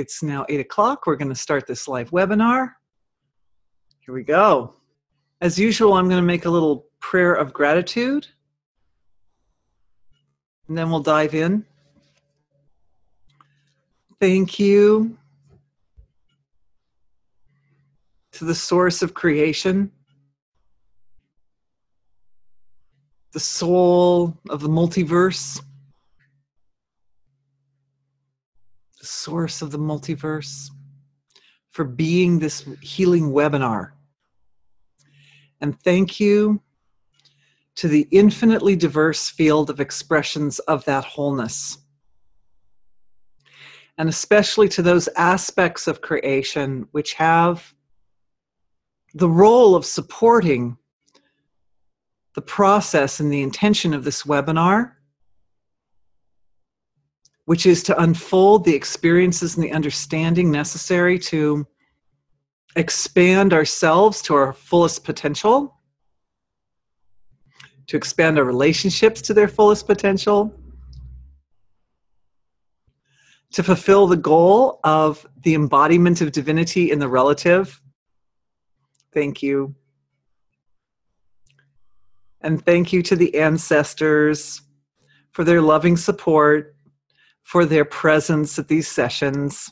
It's now 8 o'clock. We're going to start this live webinar. Here we go. As usual, I'm going to make a little prayer of gratitude, and then we'll dive in. Thank you to the source of creation, the soul of the multiverse, the source of the multiverse, for being this healing webinar. And thank you to the infinitely diverse field of expressions of that wholeness. And especially to those aspects of creation which have the role of supporting the process and the intention of this webinar, which is to unfold the experiences and the understanding necessary to expand ourselves to our fullest potential, to expand our relationships to their fullest potential, to fulfill the goal of the embodiment of divinity in the relative. Thank you. And thank you to the ancestors for their loving support, for their presence at these sessions.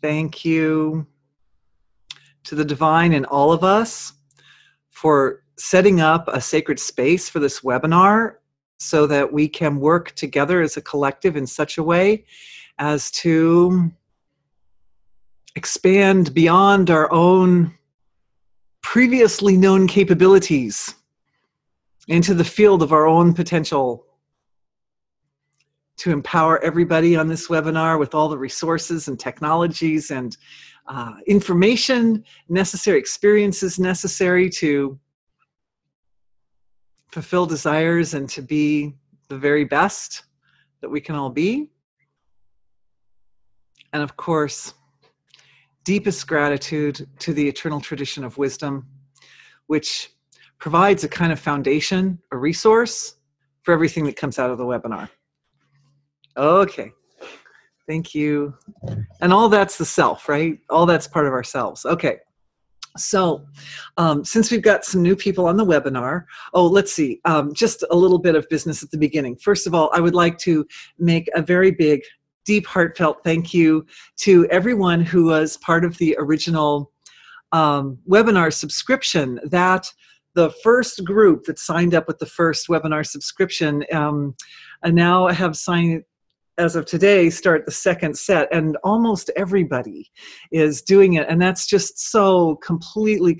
Thank you to the divine in all of us for setting up a sacred space for this webinar so that we can work together as a collective in such a way as to expand beyond our own previously known capabilities into the field of our own potential, to empower everybody on this webinar with all the resources and technologies and information necessary, experiences necessary to fulfill desires and to be the very best that we can all be. And of course, deepest gratitude to the eternal tradition of wisdom, which provides a kind of foundation, a resource for everything that comes out of the webinar. Okay, thank you. And all that's the self, right? All that's part of ourselves. Okay, so since we've got some new people on the webinar, let's see, just a little bit of business at the beginning. First of all, I would like to make a very big, deep, heartfelt thank you to everyone who was part of the original webinar subscription. That the first group that signed up with the first webinar subscription, and now have signed, as of today, start the second set, and almost everybody is doing it, and that's just so completely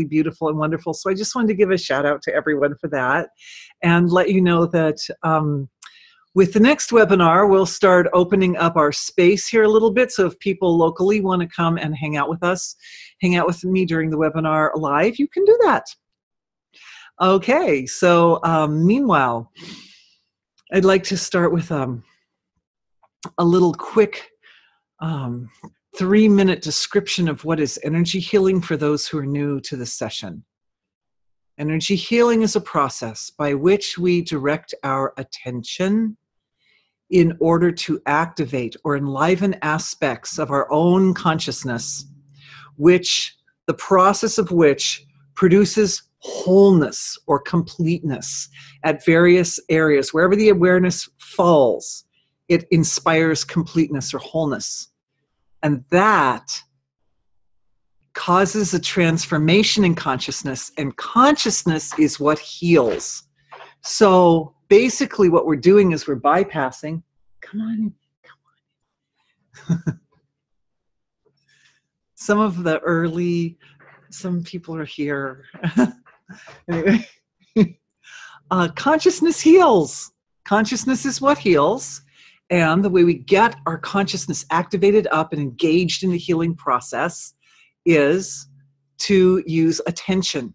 beautiful and wonderful. So I just wanted to give a shout out to everyone for that and let you know that with the next webinar, we'll start opening up our space here a little bit. So if people locally want to come and hang out with us, hang out with me during the webinar live, you can do that. Okay, so meanwhile, I'd like to start with a little quick 3-minute description of what is energy healing for those who are new to the session. Energy healing is a process by which we direct our attention in order to activate or enliven aspects of our own consciousness, which the process of which produces wholeness or completeness at various areas. Wherever the awareness falls, it inspires completeness or wholeness. And that causes a transformation in consciousness, and consciousness is what heals. So basically what we're doing is we're bypassing, come on. Some people are here. Anyway, consciousness heals. Consciousness is what heals. And the way we get our consciousness activated up and engaged in the healing process is to use attention,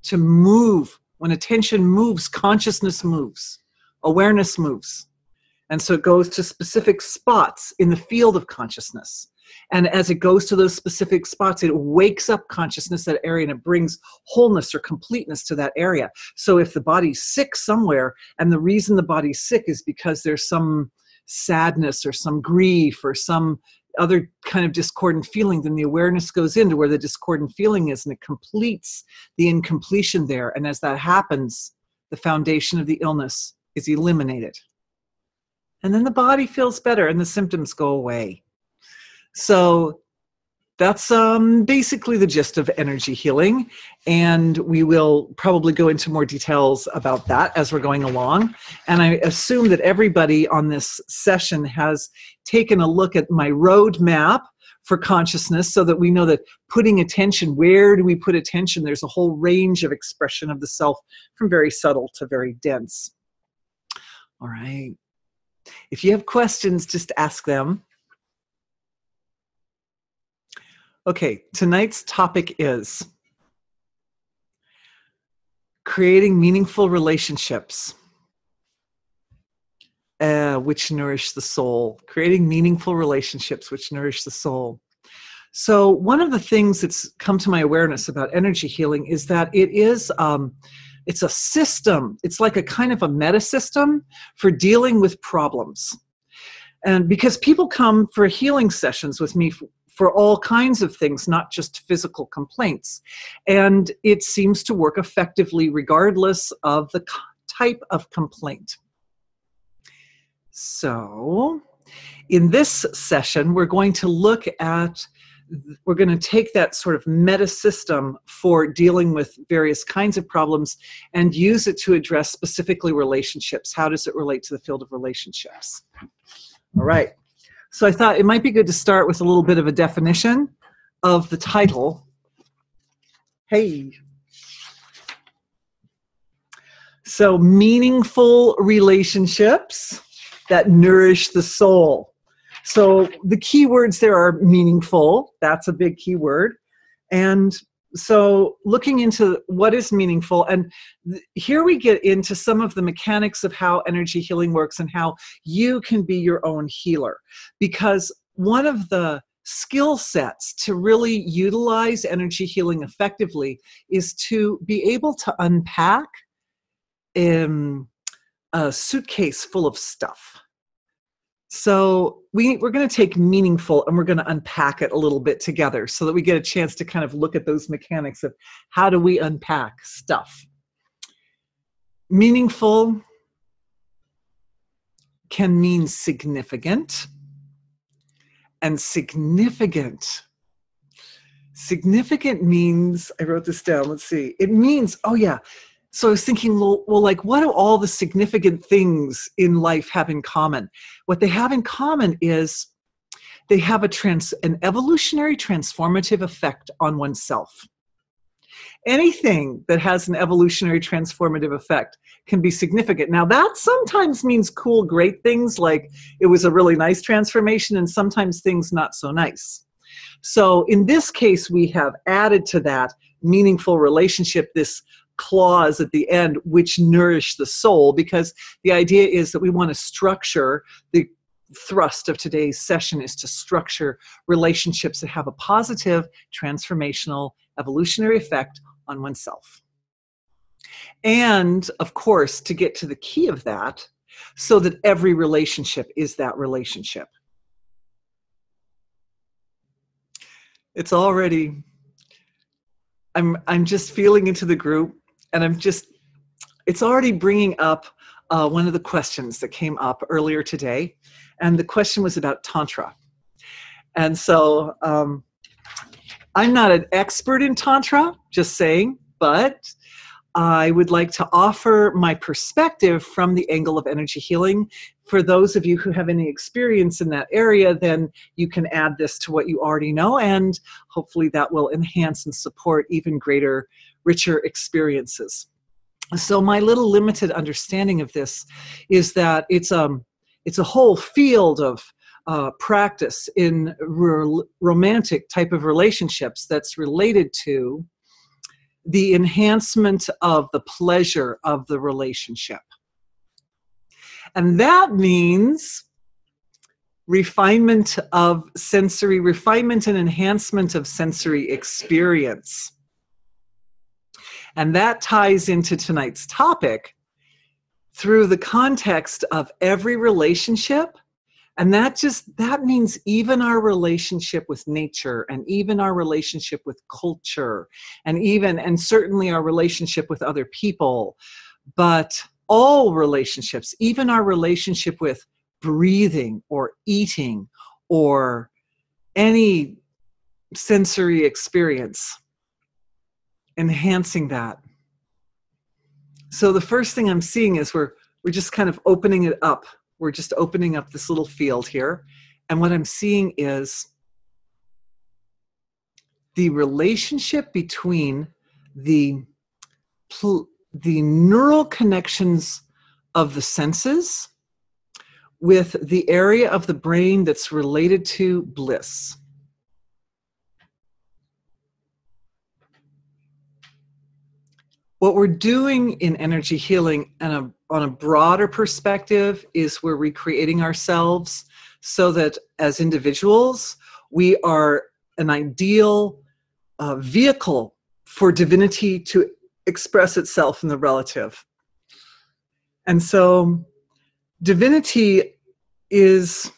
to move. When attention moves, consciousness moves, awareness moves. And so it goes to specific spots in the field of consciousness. And as it goes to those specific spots, it wakes up consciousness, that area, and it brings wholeness or completeness to that area. So if the body's sick somewhere, and the reason the body's sick is because there's some sadness or some grief or some other kind of discordant feeling, then the awareness goes into where the discordant feeling is, and it completes the incompletion there. And as that happens, the foundation of the illness is eliminated. And then the body feels better and the symptoms go away. So that's basically the gist of energy healing, and we will probably go into more details about that as we're going along. And I assume that everybody on this session has taken a look at my roadmap for consciousness, so that we know that putting attention, where do we put attention? There's a whole range of expression of the self, from very subtle to very dense. All right. If you have questions, just ask them. Okay, tonight's topic is creating meaningful relationships which nourish the soul. Creating meaningful relationships which nourish the soul. So one of the things that's come to my awareness about energy healing is that it is, it's a system. It's like a kind of a meta system for dealing with problems. And because people come for healing sessions with me for all kinds of things, not just physical complaints. And it seems to work effectively regardless of the type of complaint. So in this session, we're going to take that sort of meta system for dealing with various kinds of problems and use it to address specifically relationships. How does it relate to the field of relationships? All right. So I thought it might be good to start with a little bit of a definition of the title. Hey. So meaningful relationships that nourish the soul. So the key words there are meaningful. That's a big key word. And so looking into what is meaningful, and here we get into some of the mechanics of how energy healing works and how you can be your own healer. Because one of the skill sets to really utilize energy healing effectively is to be able to unpack a suitcase full of stuff. So we're going to take meaningful and we're going to unpack it a little bit together so that we get a chance to kind of look at those mechanics of how do we unpack stuff. Meaningful can mean significant, and significant means, I wrote this down, let's see, it means, oh yeah, so I was thinking, well, like, what do all the significant things in life have in common? What they have in common is they have an evolutionary transformative effect on oneself. Anything that has an evolutionary transformative effect can be significant. Now, that sometimes means cool, great things, like it was a really nice transformation, and sometimes things not so nice. So in this case, we have added to that meaningful relationship, this clause at the end, which nourish the soul, because the idea is that we want to structure, the thrust of today's session is to structure relationships that have a positive, transformational, evolutionary effect on oneself. And of course, to get to the key of that, so that every relationship is that relationship. It's already, I'm just feeling into the group, and it's already bringing up one of the questions that came up earlier today. And the question was about Tantra. And so I'm not an expert in Tantra, just saying, but I would like to offer my perspective from the angle of energy healing. For those of you who have any experience in that area, then you can add this to what you already know, and hopefully that will enhance and support even greater, richer experiences. So my little limited understanding of this is that it's a whole field of practice in romantic type of relationships that's related to the enhancement of the pleasure of the relationship. And that means refinement and enhancement of sensory experience. And that ties into tonight's topic through the context of every relationship And that means even our relationship with nature, and even our relationship with culture, and certainly our relationship with other people, but all relationships, even our relationship with breathing or eating or any sensory experience, enhancing that. So the first thing I'm seeing is we're just kind of opening it up. We're just opening up this little field here. And what I'm seeing is the relationship between the neural connections of the senses with the area of the brain that's related to bliss. What we're doing in energy healing and on a broader perspective is we're recreating ourselves so that as individuals, we are an ideal vehicle for divinity to express itself in the relative. And so divinity is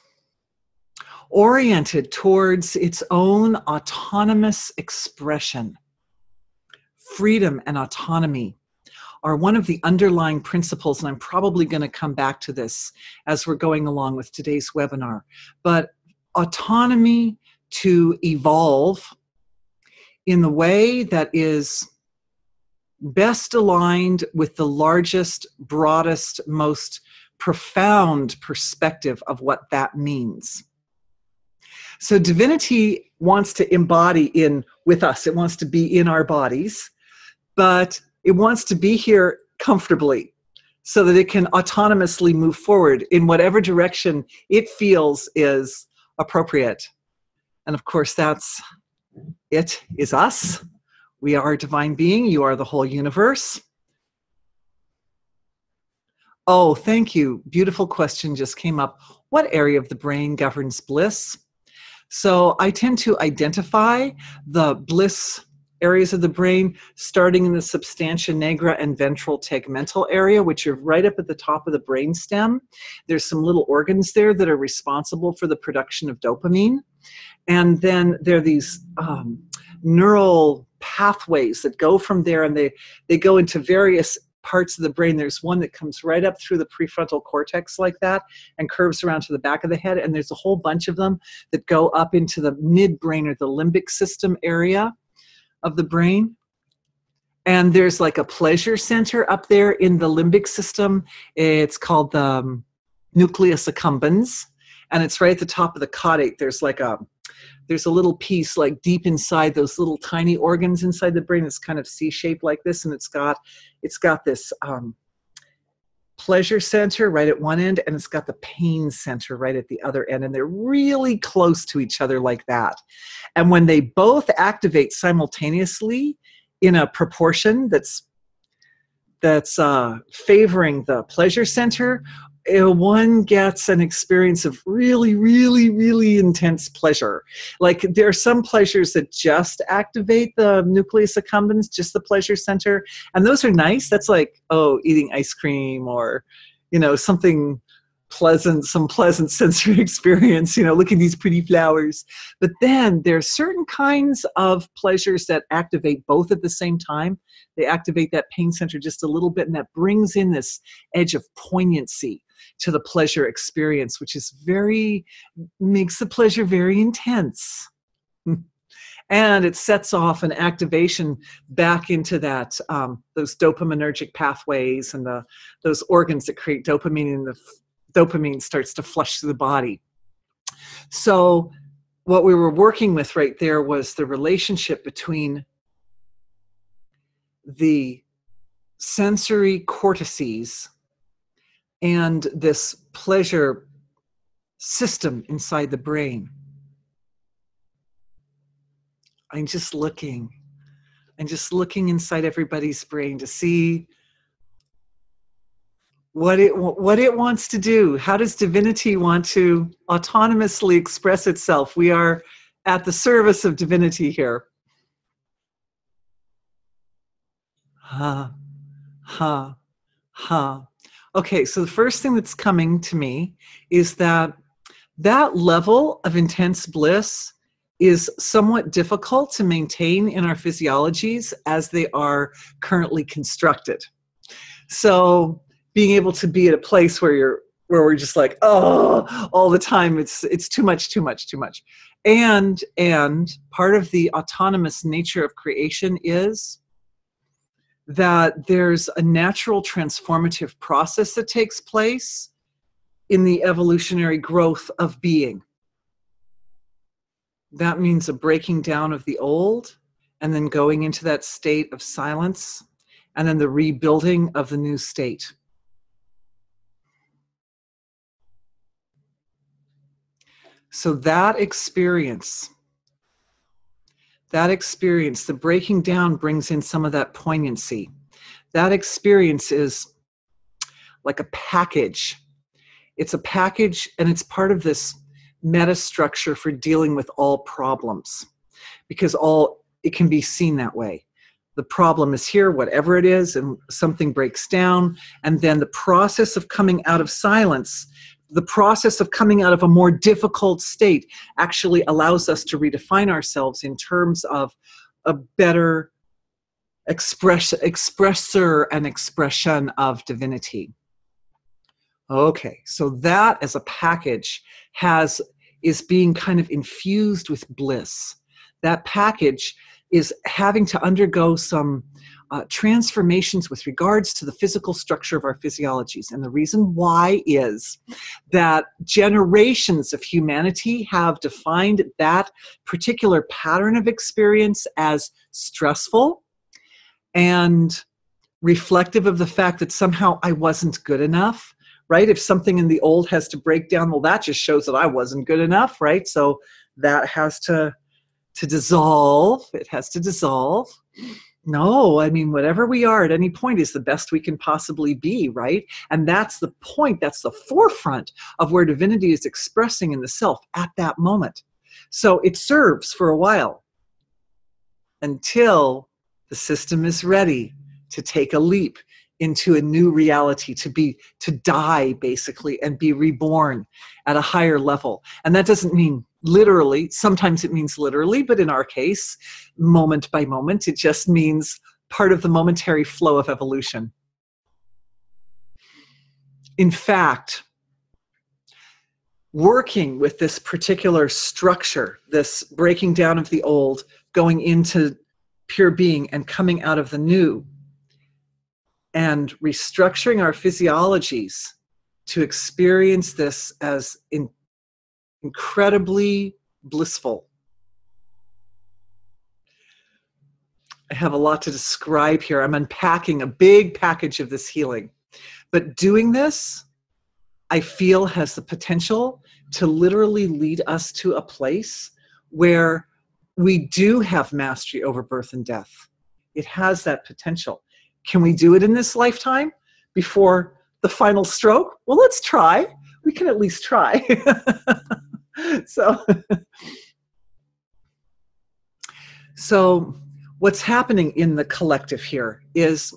oriented towards its own autonomous expression. Freedom and autonomy are one of the underlying principles, and I'm probably going to come back to this as we're going along with today's webinar. But autonomy to evolve in the way that is best aligned with the largest, broadest, most profound perspective of what that means. So divinity wants to embody with us. It wants to be in our bodies, but it wants to be here comfortably so that it can autonomously move forward in whatever direction it feels is appropriate. And of course, it is us. We are a divine being. You are the whole universe. Oh, thank you. Beautiful question just came up. What area of the brain governs bliss? So I tend to identify the bliss areas of the brain starting in the substantia nigra and ventral tegmental area, which are right up at the top of the brain stem. There's some little organs there that are responsible for the production of dopamine. And then there are these neural pathways that go from there, and they go into various parts of the brain. There's one that comes right up through the prefrontal cortex like that and curves around to the back of the head. And there's a whole bunch of them that go up into the midbrain or the limbic system area of the brain. And there's like a pleasure center up there in the limbic system. It's called the nucleus accumbens, and it's right at the top of the caudate. There's a little piece like deep inside those little tiny organs inside the brain. It's kind of C-shaped like this, and it's got this pleasure center right at one end, and it's got the pain center right at the other end, and they're really close to each other like that. And when they both activate simultaneously in a proportion that's favoring the pleasure center, one gets an experience of really, really, really intense pleasure. Like there are some pleasures that just activate the nucleus accumbens, just the pleasure center, and those are nice. That's like, eating ice cream or, something pleasant, some pleasant sensory experience, look at these pretty flowers. But then there are certain kinds of pleasures that activate both at the same time. They activate that pain center just a little bit, and that brings in this edge of poignancy to the pleasure experience, which is makes the pleasure very intense. And it sets off an activation back into that, those dopaminergic pathways and those organs that create dopamine, and the dopamine starts to flush through the body. So what we were working with right there was the relationship between the sensory cortices and this pleasure system inside the brain. I'm just looking inside everybody's brain to see what it wants to do. How does divinity want to autonomously express itself? We are at the service of divinity here. Okay, so the first thing that's coming to me is that That level of intense bliss is somewhat difficult to maintain in our physiologies as they are currently constructed. So being able to be at a place where we're just like, oh, all the time, it's too much, too much, too much. And part of the autonomous nature of creation is that there's a natural transformative process that takes place in the evolutionary growth of being. That means a breaking down of the old and then going into that state of silence and then the rebuilding of the new state. So that experience, the breaking down brings in some of that poignancy. That experience is like a package. It's a package, and it's part of this meta structure for dealing with all problems, because it can be seen that way. The problem is here, whatever it is, and something breaks down, and then the process of coming out of silence, the process of coming out of a more difficult state actually allows us to redefine ourselves in terms of a better expressor and expression of divinity. Okay, so that as a package is being kind of infused with bliss. That package is having to undergo some transformations with regards to the physical structure of our physiologies. And the reason why is that generations of humanity have defined that particular pattern of experience as stressful and reflective of the fact that somehow I wasn't good enough, right? If something in the old has to break down, well, that just shows that I wasn't good enough, right? So that has to dissolve. It has to dissolve. No, I mean, whatever we are at any point is the best we can possibly be, right? And that's the point, that's the forefront of where divinity is expressing in the self at that moment. So it serves for a while until the system is ready to take a leap into a new reality, to die basically and be reborn at a higher level. And that doesn't mean literally, sometimes it means literally, but in our case, moment by moment, it just means part of the momentary flow of evolution. In fact, working with this particular structure, this breaking down of the old, going into pure being and coming out of the new, and restructuring our physiologies to experience this as incredibly blissful. I have a lot to describe here. I'm unpacking a big package of this healing. But doing this, I feel, has the potential to literally lead us to a place where we do have mastery over birth and death. It has that potential. Can we do it in this lifetime before the final stroke? Well, let's try. We can at least try. So what's happening in the collective here is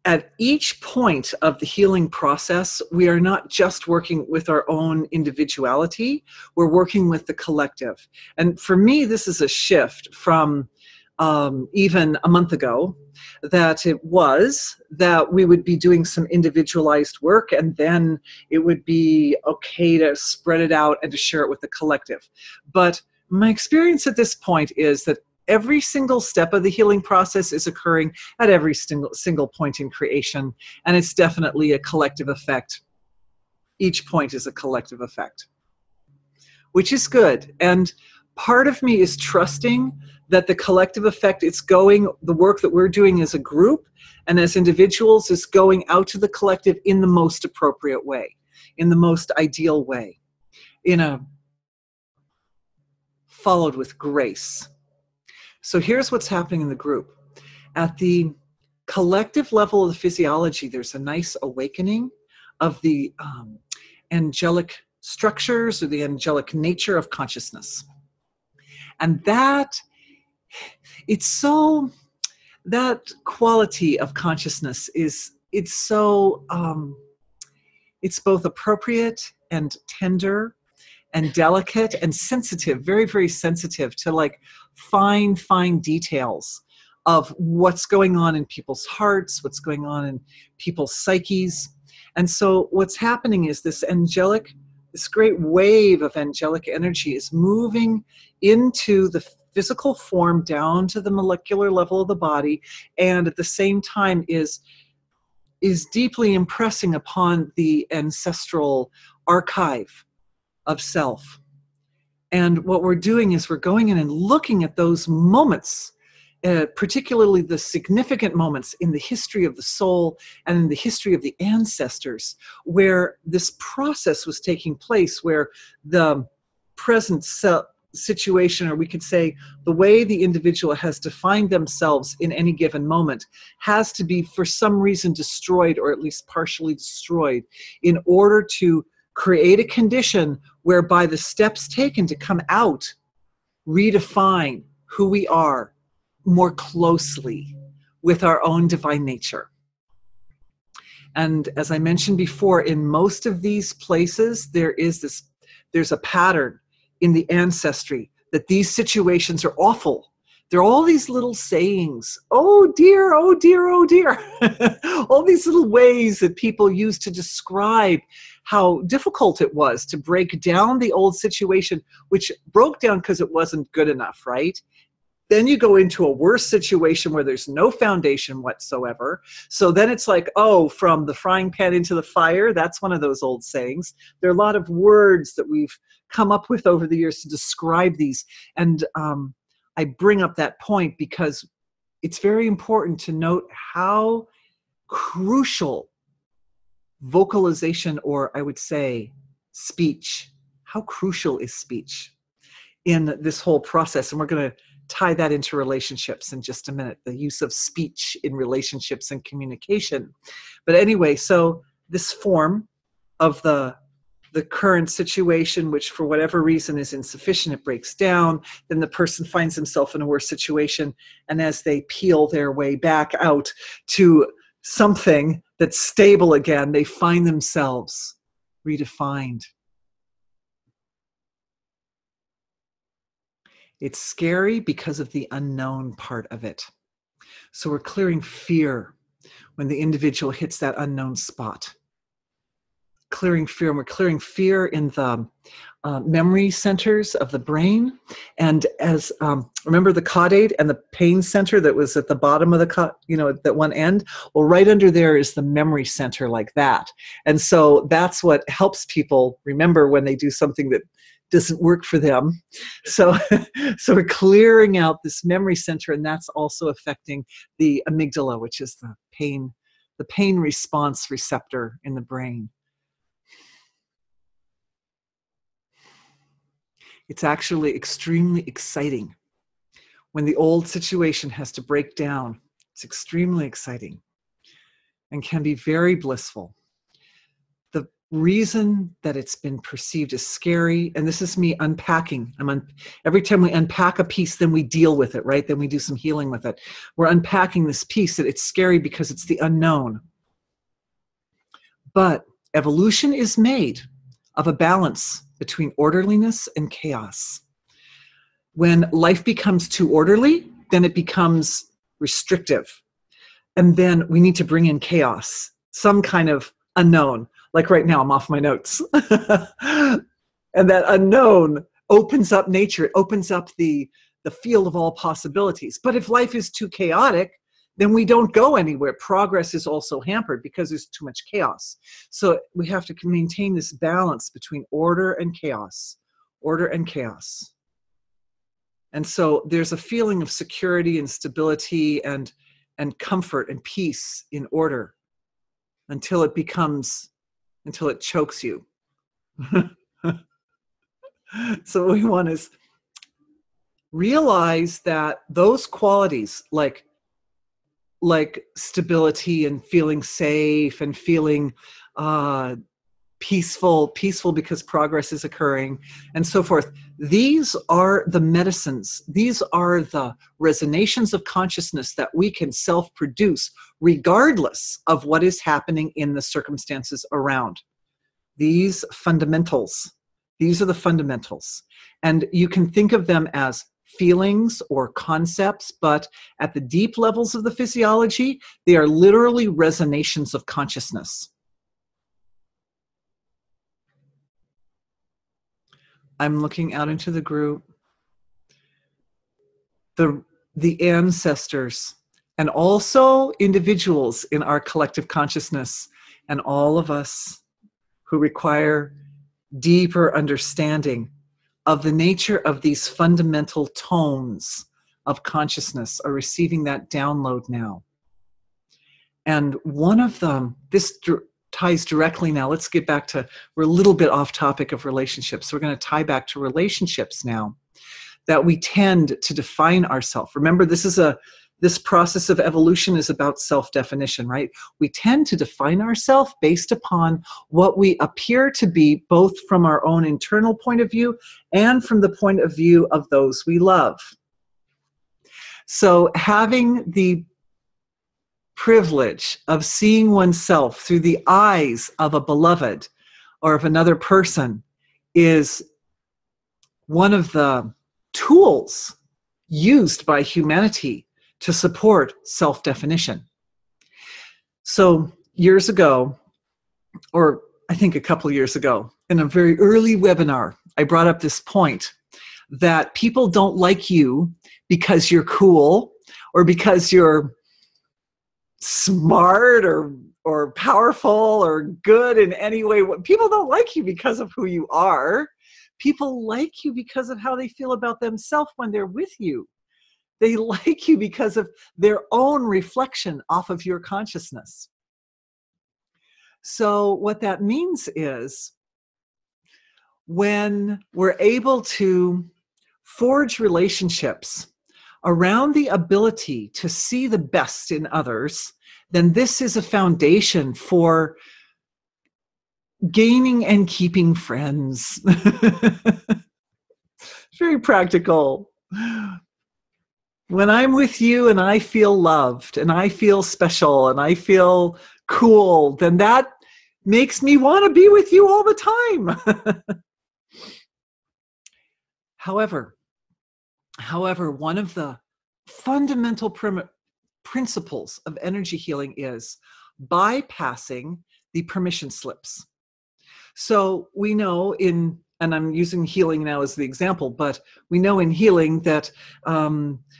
at each point of the healing process, we are not just working with our own individuality, we're working with the collective. And for me, this is a shift from even a month ago, that we would be doing some individualized work, and then it would be okay to spread it out and to share it with the collective. But my experience at this point is that every single step of the healing process is occurring at every single point in creation, and it's definitely a collective effect. Each point is a collective effect, which is good. And part of me is trusting that the collective effect, the work that we're doing as a group and as individuals is going out to the collective in the most appropriate way, in the most ideal way, followed with grace. So here's what's happening in the group. At the collective level of the physiology, there's a nice awakening of the angelic structures or the angelic nature of consciousness. And that quality of consciousness it's both appropriate and tender and delicate and sensitive, very, very sensitive to like fine details of what's going on in people's hearts, what's going on in people's psyches. And so what's happening is this great wave of angelic energy is moving into the physical form down to the molecular level of the body, and at the same time is deeply impressing upon the ancestral archive of self. And what we're doing is we're going in and looking at those moments, particularly the significant moments in the history of the soul and in the history of the ancestors, where this process was taking place, where the present situation, or we could say the way the individual has defined themselves in any given moment, has to be for some reason destroyed, or at least partially destroyed, in order to create a condition whereby the steps taken to come out redefine who we are more closely with our own divine nature. And as I mentioned before, in most of these places, there's a pattern in the ancestry that these situations are awful. There are all these little sayings, oh dear, oh dear, oh dear. All these little ways that people use to describe how difficult it was to break down the old situation, which broke down because it wasn't good enough, right? Then you go into a worse situation where there's no foundation whatsoever. So then it's like, oh, from the frying pan into the fire. That's one of those old sayings. There are a lot of words that we've come up with over the years to describe these. And I bring up that point because it's very important to note how crucial vocalization, or I would say speech, how crucial is speech in this whole process. And we're going to tie that into relationships in just a minute, the use of speech in relationships and communication. But anyway, so this form of the current situation, which for whatever reason is insufficient, it breaks down, then the person finds himself in a worse situation, and as they peel their way back out to something that's stable again, they find themselves redefined. It's scary because of the unknown part of it. So we're clearing fear when the individual hits that unknown spot. Clearing fear, and we're clearing fear in the memory centers of the brain. And as remember the caudate and the pain center that was at the bottom of the that one end? Well, right under there is the memory center, like that. And so that's what helps people remember when they do something that doesn't work for them. So we're clearing out this memory center, and that's also affecting the amygdala, which is the pain response receptor in the brain. It's actually extremely exciting. When the old situation has to break down, it's extremely exciting and can be very blissful. The reason that it's been perceived as scary, and this is me unpacking. Every time we unpack a piece, then we deal with it, right? Then we do some healing with it. We're unpacking this piece that it's scary because it's the unknown. But evolution is made of a balance between orderliness and chaos. When life becomes too orderly, then it becomes restrictive. And then we need to bring in chaos, some kind of unknown. Like right now, I'm off my notes. And that unknown opens up nature. It opens up the field of all possibilities. But if life is too chaotic, then we don't go anywhere. Progress is also hampered because there's too much chaos. So we have to maintain this balance between order and chaos. Order and chaos. And so there's a feeling of security and stability and comfort and peace in order until it chokes you. So what we want is realize that those qualities like stability and feeling safe and feeling peaceful because progress is occurring and so forth. These are the medicines. These are the resonations of consciousness that we can self-produce regardless of what is happening in the circumstances around. These fundamentals These are the fundamentals. And you can think of them as feelings or concepts, but at the deep levels of the physiology, they are literally resonations of consciousness. I'm looking out into the group. The ancestors, and also individuals in our collective consciousness, and all of us who require deeper understanding of the nature of these fundamental tones of consciousness are receiving that download now. And one of them, this ties directly now, let's get back to, we're a little bit off topic of relationships. So we're going to tie back to relationships now, that we tend to define ourselves. Remember, this process of evolution is about self-definition, right? We tend to define ourselves based upon what we appear to be, both from our own internal point of view and from the point of view of those we love. So having the privilege of seeing oneself through the eyes of a beloved or of another person is one of the tools used by humanity to support self-definition. So years ago, or I think a couple of years ago, in a very early webinar, I brought up this point that people don't like you because you're cool or because you're smart or powerful or good in any way. People don't like you because of who you are. People like you because of how they feel about themselves when they're with you. They like you because of their own reflection off of your consciousness. So what that means is when we're able to forge relationships around the ability to see the best in others, then this is a foundation for gaining and keeping friends. Very practical. When I'm with you and I feel loved and I feel special and I feel cool, then that makes me want to be with you all the time. However, one of the fundamental principles of energy healing is bypassing the permission slips. So we know in, and I'm using healing now as the example, but we know in healing that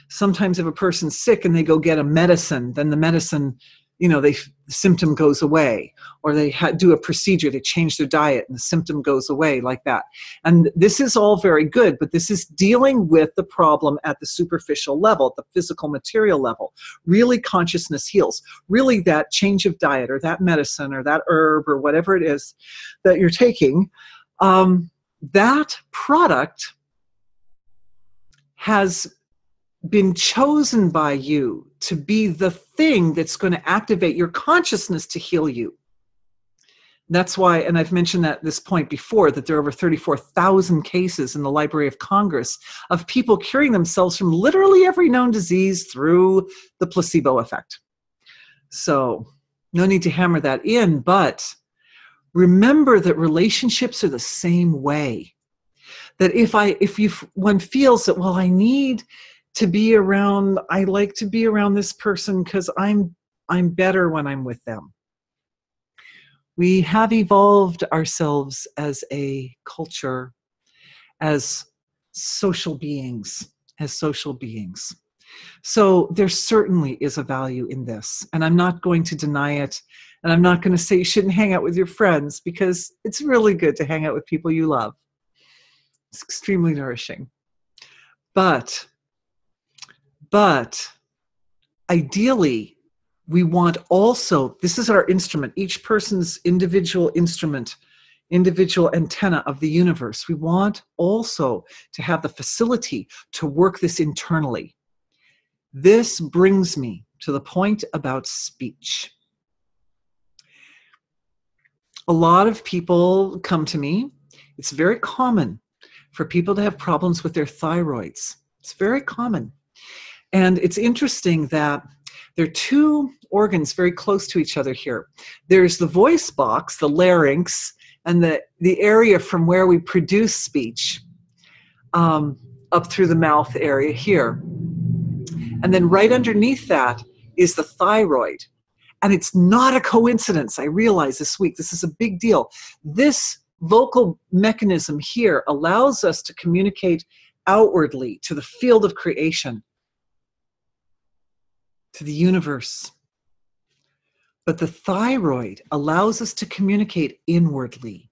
sometimes if a person's sick and they go get a medicine, then the medicine, the symptom goes away, or they do a procedure to change their diet and the symptom goes away like that. And this is all very good, but this is dealing with the problem at the superficial level, at the physical material level. Really, consciousness heals. Really, that change of diet or that medicine or that herb or whatever it is that you're taking, that product has been chosen by you to be the thing that's going to activate your consciousness to heal you. That's why, and I've mentioned that this point before, that there are over 34,000 cases in the Library of Congress of people curing themselves from literally every known disease through the placebo effect. So no need to hammer that in, but remember that relationships are the same way. That if one feels that, well, I like to be around this person because I'm better when I'm with them. We have evolved ourselves as a culture, as social beings. So there certainly is a value in this, and I'm not going to deny it, and I'm not going to say you shouldn't hang out with your friends, because it's really good to hang out with people you love. It's extremely nourishing. But ideally, we want also, this is our instrument, each person's individual instrument, individual antenna of the universe. We want also to have the facility to work this internally. This brings me to the point about speech. A lot of people come to me. It's very common for people to have problems with their thyroids. It's very common. And it's interesting that there are two organs very close to each other here. There's the voice box, the larynx, and the area from where we produce speech, up through the mouth area here. And then right underneath that is the thyroid. And it's not a coincidence. I realized this week, this is a big deal. This vocal mechanism here allows us to communicate outwardly to the field of creation, to the universe. But the thyroid allows us to communicate inwardly.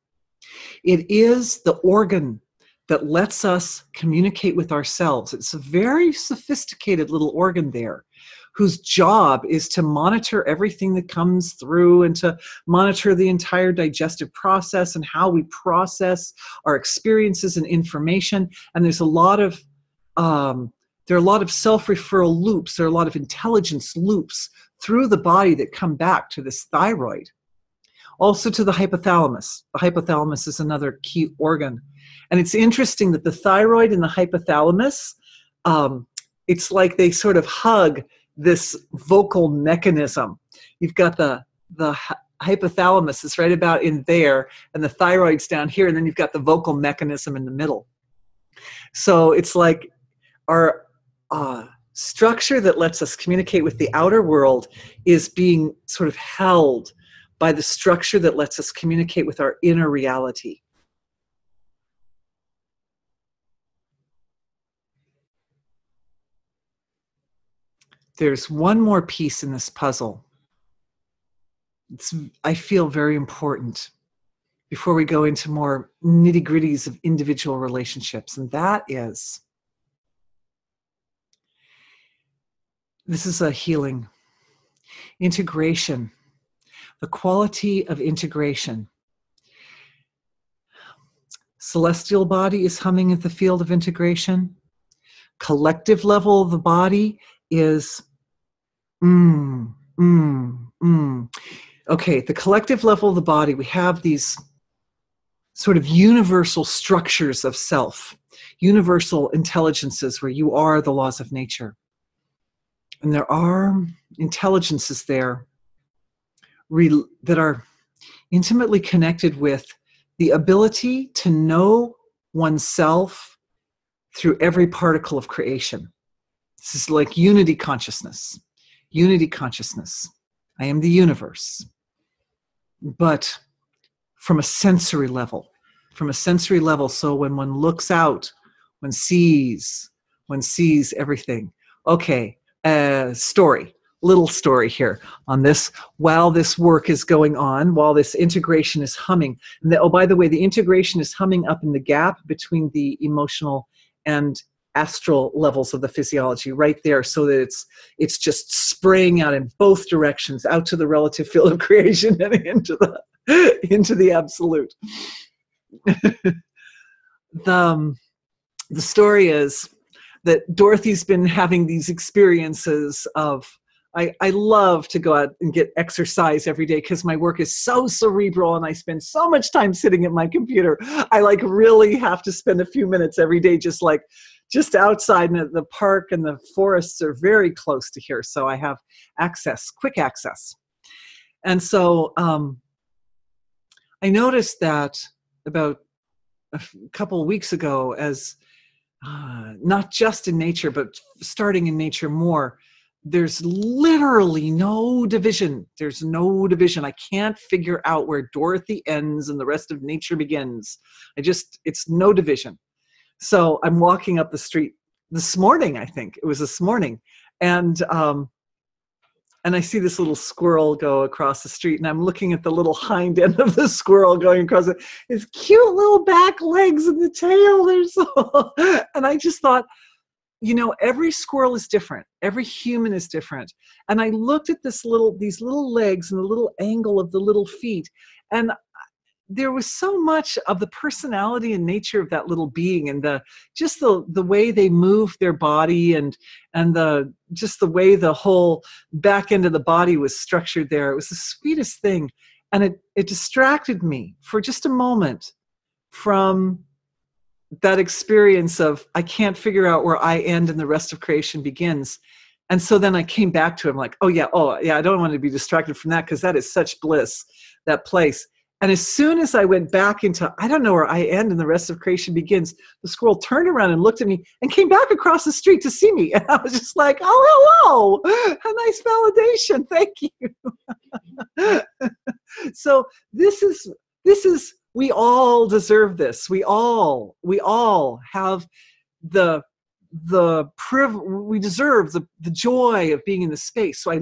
It is the organ that lets us communicate with ourselves. It's a very sophisticated little organ there, whose job is to monitor everything that comes through and to monitor the entire digestive process and how we process our experiences and information. And there's a lot of self-referral loops. There are a lot of intelligence loops through the body that come back to this thyroid. Also to the hypothalamus. The hypothalamus is another key organ. And it's interesting that the thyroid and the hypothalamus, it's like they sort of hug this vocal mechanism. You've got the hypothalamus is right about in there, and the thyroid's down here, and then you've got the vocal mechanism in the middle. So it's like our structure that lets us communicate with the outer world is being sort of held by the structure that lets us communicate with our inner reality. There's one more piece in this puzzle. I feel very important before we go into more nitty-gritties of individual relationships, and that is, this is a healing. Integration. The quality of integration. Celestial body is humming at the field of integration. Collective level of the body is Okay, the collective level of the body, we have these sort of universal structures of self, universal intelligences where you are the laws of nature. And there are intelligences there that are intimately connected with the ability to know oneself through every particle of creation. This is like unity consciousness. Unity consciousness. I am the universe. But from a sensory level. From a sensory level, so when one looks out, one sees everything. Okay, little story here on this. While this work is going on, while this integration is humming, and by the way, the integration is humming up in the gap between the emotional and astral levels of the physiology right there, so that it's just spraying out in both directions, out to the relative field of creation and into the absolute. The story is that Dorothy's been having these experiences of, I love to go out and get exercise every day because my work is so cerebral and I spend so much time sitting at my computer. I really have to spend a few minutes every day just outside, and the park and the forests are very close to here. So I have access, quick access. And so I noticed that about a couple of weeks ago, as not just in nature, but starting in nature more, there's literally no division. There's no division. I can't figure out where Dorothy ends and the rest of nature begins. It's no division. So I'm walking up the street this morning, I think it was this morning, and I see this little squirrel go across the street, and I'm looking at the little hind end of the squirrel going across it. His cute little back legs and the tail. And I just thought, every squirrel is different. Every human is different. And I looked at these little legs and the little angle of the little feet, and there was so much of the personality and nature of that little being, and the way they moved their body, and the way the whole back end of the body was structured there. It was the sweetest thing. And it distracted me for just a moment from that experience of, I can't figure out where I end and the rest of creation begins. And so then I came back to him like, oh yeah, I don't want to be distracted from that, because that is such bliss, that place. And as soon as I went back into, I don't know where I end and the rest of creation begins, the squirrel turned around and looked at me and came back across the street to see me. And I was just like, oh, hello, a nice validation. Thank you. So this is, we all deserve this. We all have we deserve the joy of being in the space. So I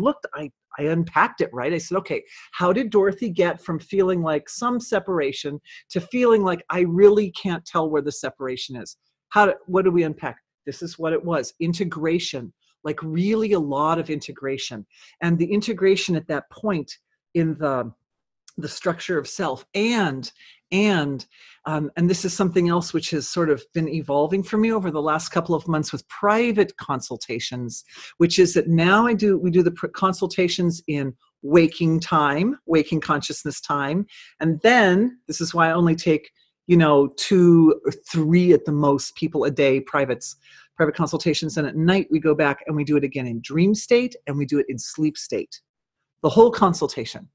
unpacked it, right? I said, okay, how did Dorothy get from feeling like some separation to feeling like I really can't tell where the separation is? What do we unpack? This is what it was. Integration, like really a lot of integration. And the integration at that point in the structure of self, and this is something else which has sort of been evolving for me over the last couple of months with private consultations, which is that now we do the consultations in waking time, waking consciousness time, and then this is why I only take 2 or 3 at the most people a day, private consultations, and at night we go back and we do it again in dream state and we do it in sleep state, the whole consultation.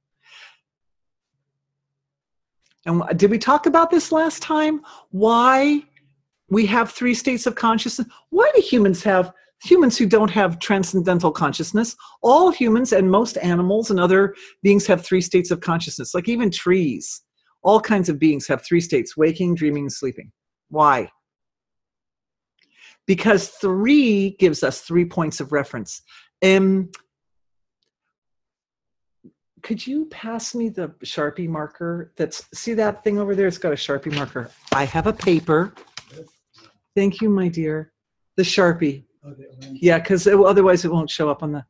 And did we talk about this last time? Why we have 3 states of consciousness? Why do humans who don't have transcendental consciousness? All humans and most animals and other beings have 3 states of consciousness, like even trees. All kinds of beings have 3 states: waking, dreaming, and sleeping. Why? Because 3 gives us 3 points of reference. Could you pass me the Sharpie marker? See that thing over there? It's got a Sharpie marker. I have a paper. Thank you, my dear. The Sharpie. Yeah, because otherwise it won't show up on the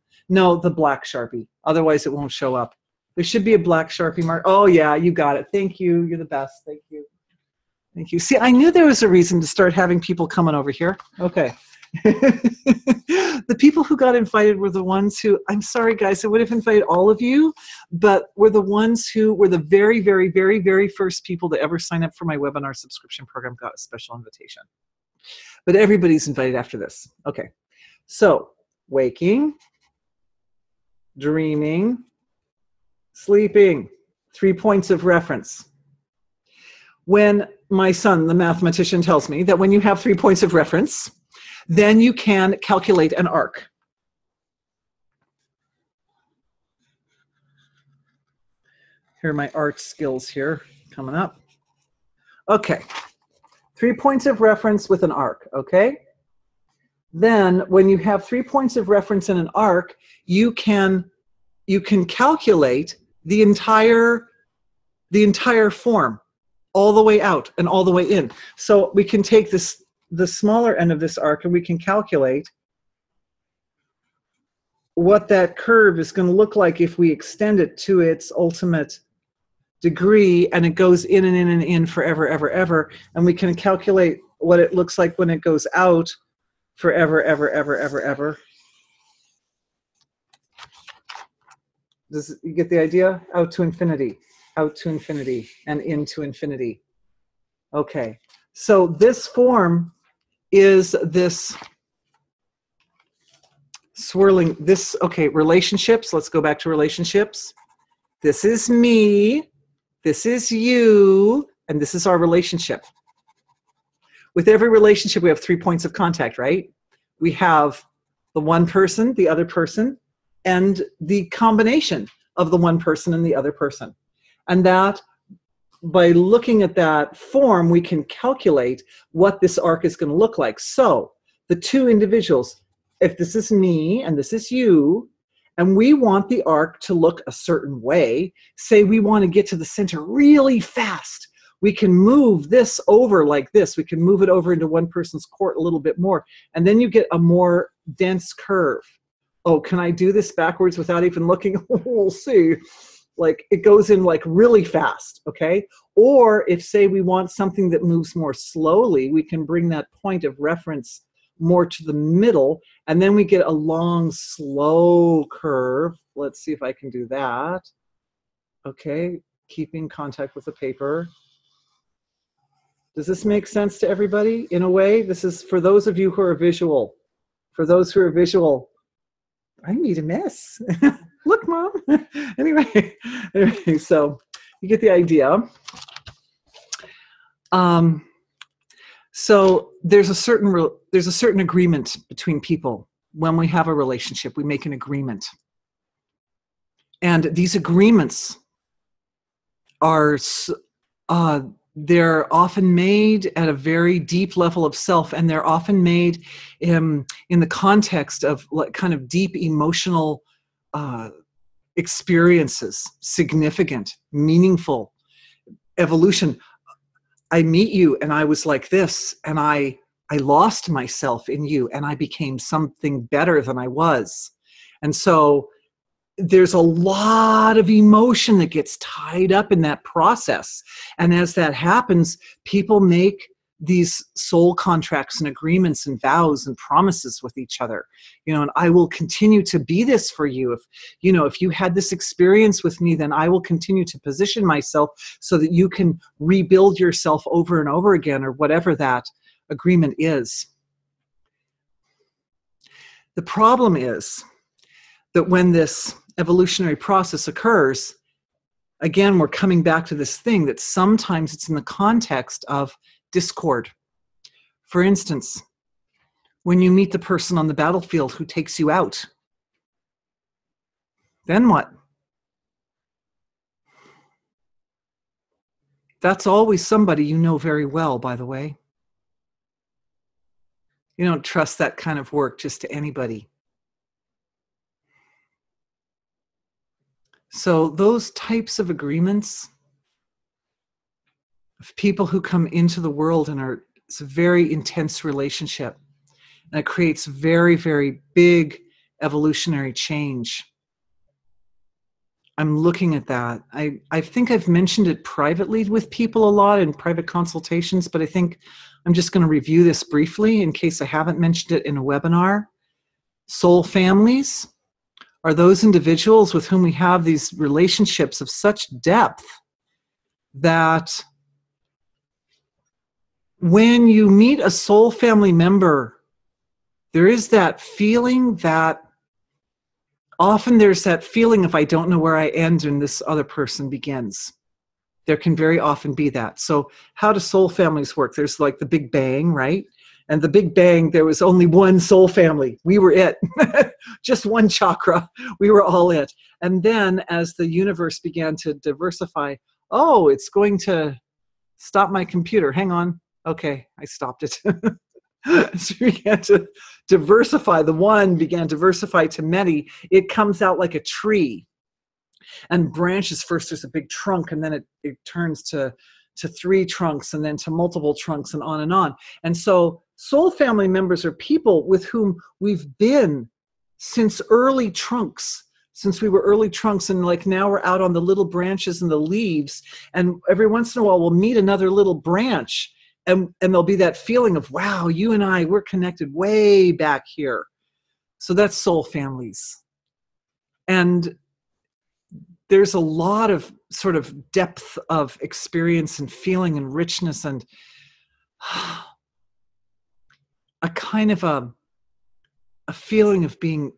black Sharpie. Otherwise it won't show up. There should be a black Sharpie marker. Oh yeah, you got it. Thank you. You're the best. Thank you. Thank you. See, I knew there was a reason to start having people coming over here. Okay. The people who got invited were the ones who, I'm sorry guys, I would have invited all of you, but were the ones who were the very, very, very, very first people to ever sign up for my webinar subscription program got a special invitation. But everybody's invited after this. Okay. So, waking, dreaming, sleeping, 3 points of reference. When my son, the mathematician, tells me that when you have 3 points of reference, then you can calculate an arc. Here are my art skills here coming up. Okay, 3 points of reference with an arc, okay? Then when you have 3 points of reference in an arc, you can calculate the entire form all the way out and all the way in. So we can take the smaller end of this arc and we can calculate what that curve is going to look like if we extend it to its ultimate degree, and it goes in and in and in forever, ever, ever. And we can calculate what it looks like when it goes out forever, ever, ever, ever, ever. You get the idea? Out to infinity, and into infinity. Okay, so this form is this swirling, okay, relationships. Let's go back to relationships. This is me, this is you, and this is our relationship. With every relationship, we have 3 points of contact, right? We have the one person, the other person, and the combination of the one person and the other person. And that, by looking at that form, we can calculate what this arc is going to look like. So the 2 individuals, if this is me and this is you, and we want the arc to look a certain way, say we want to get to the center really fast, we can move this over like this. We can move it over into one person's court a little bit more, and then you get a more dense curve. Oh, can I do this backwards without even looking? We'll see. Like it goes in like really fast, okay? Or if, say, we want something that moves more slowly, we can bring that point of reference more to the middle, and then we get a long, slow curve. Let's see if I can do that. Okay, keeping contact with the paper. Does this make sense to everybody? In a way, this is for those of you who are visual. For those who are visual, I made a mess. Look, Mom. Anyway, so You get the idea. So there's a certain agreement between people. When we have a relationship, we make an agreement. And these agreements are, they're often made at a very deep level of self, and they're often made in the context of like kind of deep emotional experiences, significant, meaningful evolution. I meet you and I was like this, and I lost myself in you, and I became something better than I was. And so there's a lot of emotion that gets tied up in that process. And as that happens, people make these soul contracts and agreements and vows and promises with each other, and I will continue to be this for you. If you had this experience with me, then I will continue to position myself so that you can rebuild yourself over and over again, or whatever that agreement is. The problem is that when this evolutionary process occurs, again, we're coming back to this thing that sometimes it's in the context of discord. For instance, when you meet the person on the battlefield who takes you out, then what? That's always somebody you know very well, by the way. You don't trust that kind of work just to anybody. So those types of agreements of people who come into the world and it's a very intense relationship, and it creates very, very big evolutionary change. I'm looking at that. I think I've mentioned it privately with people a lot in private consultations, but I think I'm just going to review this briefly in case I haven't mentioned it in a webinar. Soul families are those individuals with whom we have these relationships of such depth that when you meet a soul family member, there is that feeling that often there's that feeling if I don't know where I end and this other person begins. There can very often be that. So how do soul families work? There's like the Big Bang, right? And the Big Bang, there was only one soul family. We were it. Just one chakra. We were all it. And then as the universe began to diversify, oh, it's going to stop my computer. Hang on. Okay, I stopped it. So we began to diversify. The one began to diversify to many. It comes out like a tree and branches. First there's a big trunk, and then it turns to 3 trunks, and then to multiple trunks, and on and on. And so soul family members are people with whom we've been since early trunks, since we were early trunks, and like now we're out on the little branches and the leaves, and every once in a while we'll meet another little branch, and there'll be that feeling of, wow, you and I, we're connected way back here. So that's soul families. And there's a lot of sort of depth of experience and feeling and richness and a kind of a feeling of being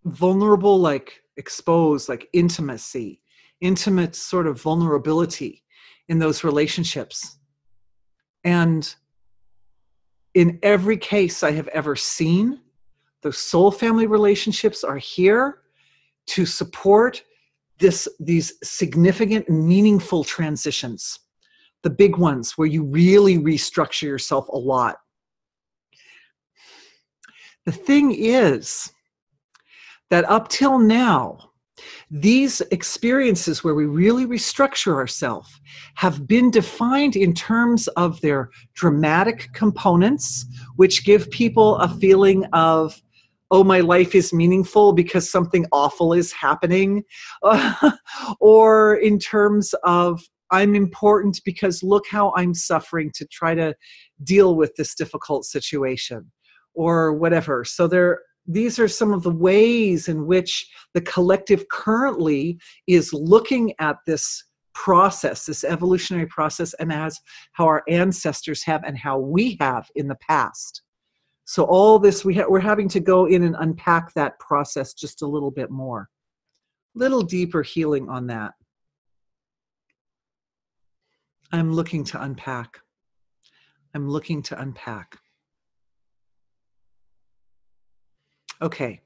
vulnerable, like exposed, like intimacy, intimate sort of vulnerability in those relationships. And in every case I have ever seen, the soul family relationships are here to support these significant, meaningful transitions, the big ones where you really restructure yourself a lot. The thing is that up till now, these experiences where we really restructure ourselves have been defined in terms of their dramatic components, which give people a feeling of, oh, my life is meaningful because something awful is happening, or in terms of I'm important because look how I'm suffering to try to deal with this difficult situation, or whatever. So these are some of the ways in which the collective currently is looking at this process, this evolutionary process, and as how our ancestors have and how we have in the past. So all this, we're having to go in and unpack that process just a little bit more. Little deeper healing on that. I'm looking to unpack. I'm looking to unpack. Okay.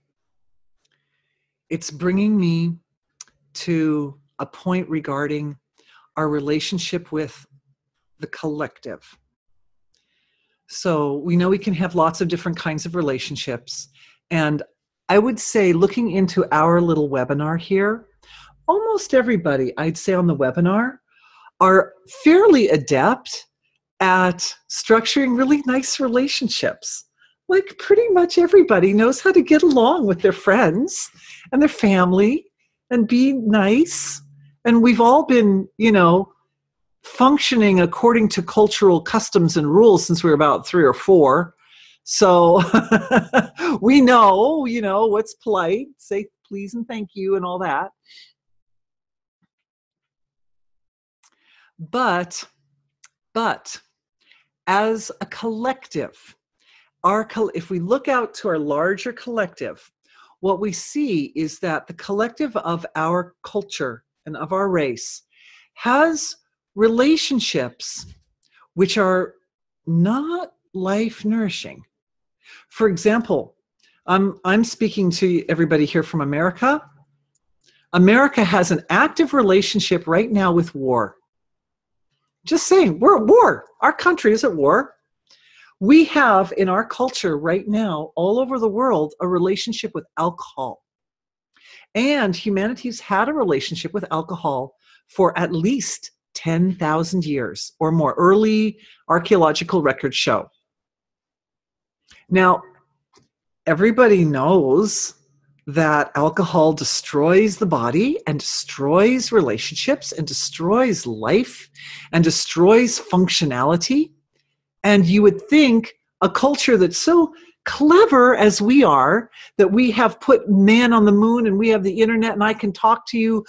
It's bringing me to a point regarding our relationship with the collective. So we know we can have lots of different kinds of relationships. And I would say, looking into our little webinar here, almost everybody, I'd say on the webinar, are fairly adept at structuring really nice relationships. Like pretty much everybody knows how to get along with their friends and their family and be nice. And we've all been, functioning according to cultural customs and rules since we were about 3 or 4. So we know, what's polite, say please and thank you and all that. But as a collective, if we look out to our larger collective, what we see is that the collective of our culture and of our race has relationships which are not life nourishing. For example, I'm speaking to everybody here from America. America has an active relationship right now with war. Just saying, we're at war. Our country is at war. We have in our culture right now, all over the world, a relationship with alcohol. And humanity's had a relationship with alcohol for at least 10,000 years or more. Early archaeological records show. Now, everybody knows that alcohol destroys the body and destroys relationships and destroys life and destroys functionality. And you would think a culture that's so clever as we are, that we have put man on the moon and we have the internet, and I can talk to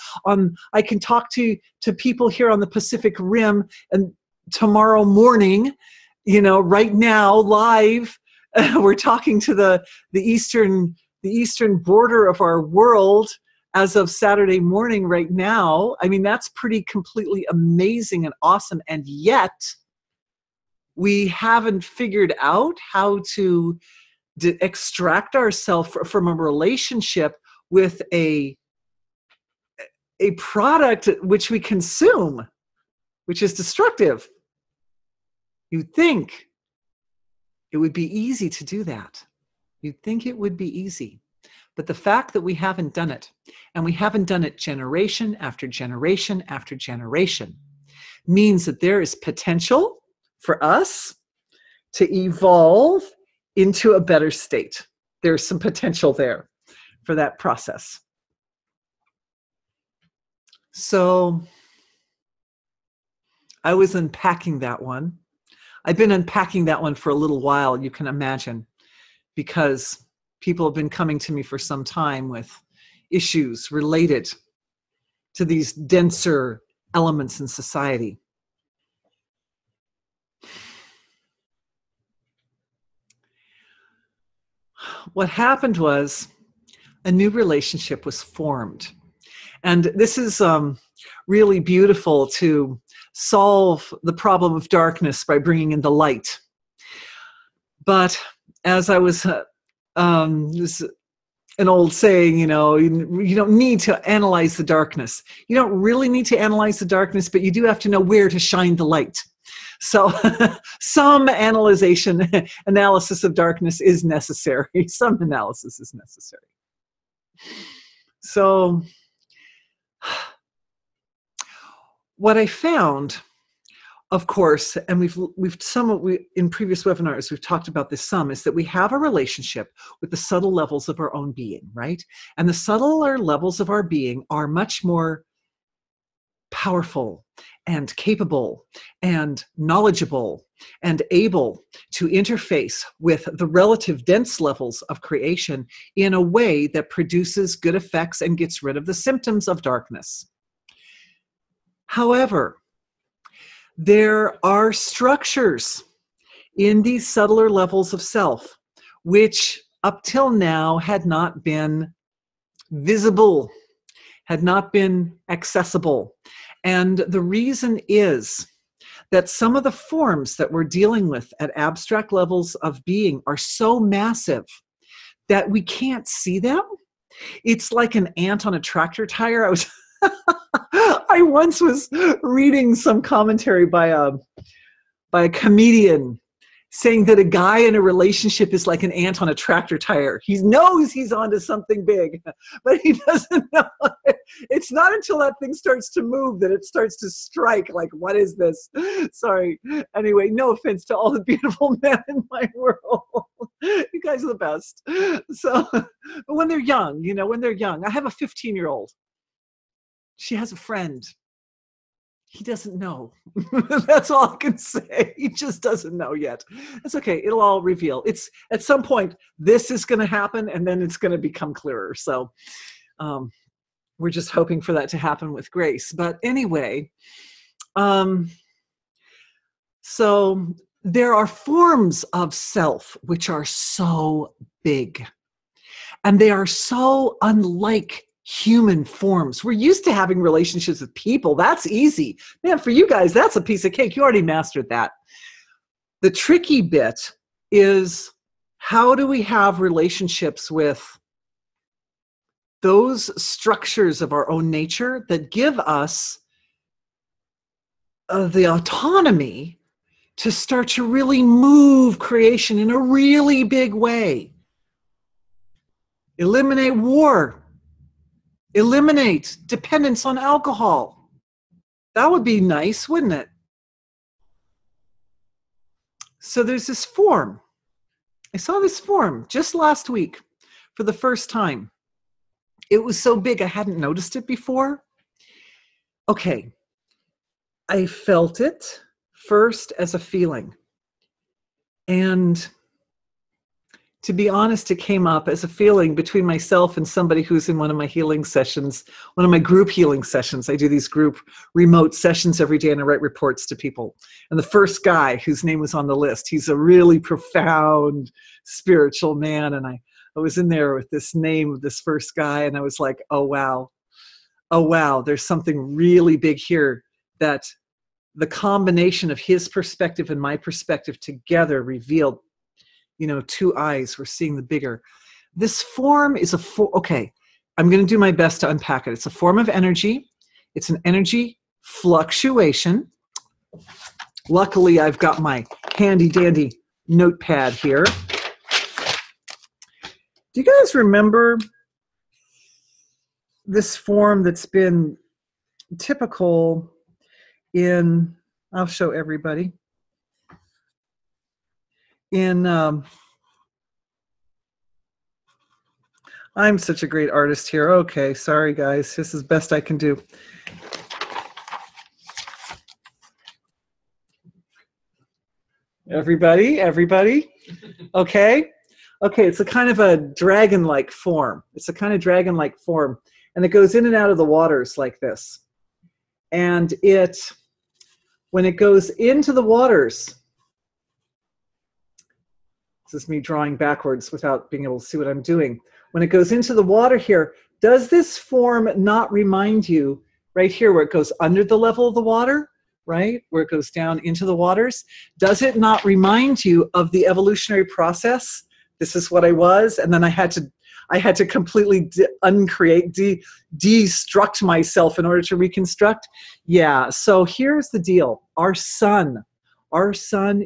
people here on the Pacific Rim, and tomorrow morning, right now, live, we're talking to the eastern border of our world as of Saturday morning right now. I mean, that's pretty completely amazing and awesome. And yet we haven't figured out how to extract ourselves from a relationship with a product which we consume, which is destructive. You'd think it would be easy to do that. You'd think it would be easy. But the fact that we haven't done it, and we haven't done it generation after generation after generation, means that there is potential for us to evolve into a better state. There's some potential there for that process. So I was unpacking that one. I've been unpacking that one for a little while, you can imagine, because people have been coming to me for some time with issues related to these denser elements in society. What happened was a new relationship was formed. And this is really beautiful to solve the problem of darkness by bringing in the light. But as I was, this an old saying, you don't need to analyze the darkness. You don't really need to analyze the darkness, but you do have to know where to shine the light. So some analysis of darkness is necessary. Some analysis is necessary. So what I found, of course, and in previous webinars, we've talked about this some, is that we have a relationship with the subtle levels of our own being, right? And the subtler levels of our being are much more powerful and capable and knowledgeable and able to interface with the relative dense levels of creation in a way that produces good effects and gets rid of the symptoms of darkness. However, there are structures in these subtler levels of self which up till now had not been visible, had not been accessible. And the reason is that some of the forms that we're dealing with at abstract levels of being are so massive that we can't see them. It's like an ant on a tractor tire. I once was reading some commentary by a comedian saying that a guy in a relationship is like an ant on a tractor tire. He knows he's onto something big, but he doesn't know. It's not until that thing starts to move that it starts to strike, like, what is this? Sorry. Anyway, no offense to all the beautiful men in my world. You guys are the best. So, but when they're young, when they're young, I have a 15-year-old. She has a friend. He doesn't know. That's all I can say. He just doesn't know yet. That's okay. It'll all reveal. It's at some point, this is going to happen, and then it's going to become clearer. So we're just hoping for that to happen with grace. But anyway, so there are forms of self which are so big, and they are so unlike human forms. We're used to having relationships with people. That's easy. Man, for you guys, that's a piece of cake. You already mastered that. The tricky bit is, how do we have relationships with those structures of our own nature that give us the autonomy to start to really move creation in a really big way? Eliminate war. Eliminate dependence on alcohol. That would be nice, wouldn't it? So there's this form. I saw this form just last week for the first time. It was so big I hadn't noticed it before. Okay, I felt it first as a feeling. And to be honest, it came up as a feeling between myself and somebody who's in one of my healing sessions, one of my group healing sessions. I do these group remote sessions every day, and I write reports to people. And the first guy whose name was on the list, he's a really profound spiritual man. And I was in there with this name of this first guy, and I was like, oh, wow, there's something really big here, that the combination of his perspective and my perspective together revealed, two eyes. We're seeing the bigger. This form is okay, I'm going to do my best to unpack it. It's a form of energy. It's an energy fluctuation. Luckily, I've got my handy dandy notepad here. Do you guys remember this form that's been typical in, I'll show everybody, I'm such a great artist here. Okay, sorry guys, this is best I can do. Everybody? Okay, it's a kind of a dragon-like form. And it goes in and out of the waters like this. And when it goes into the waters, this is me drawing backwards without being able to see what I'm doing. When it goes into the water here, does this form not remind you, right here where it goes under the level of the water, right, where it goes down into the waters, does it not remind you of the evolutionary process? This is what I was, and then I had to completely destruct myself in order to reconstruct. Yeah, so here's the deal. Our sun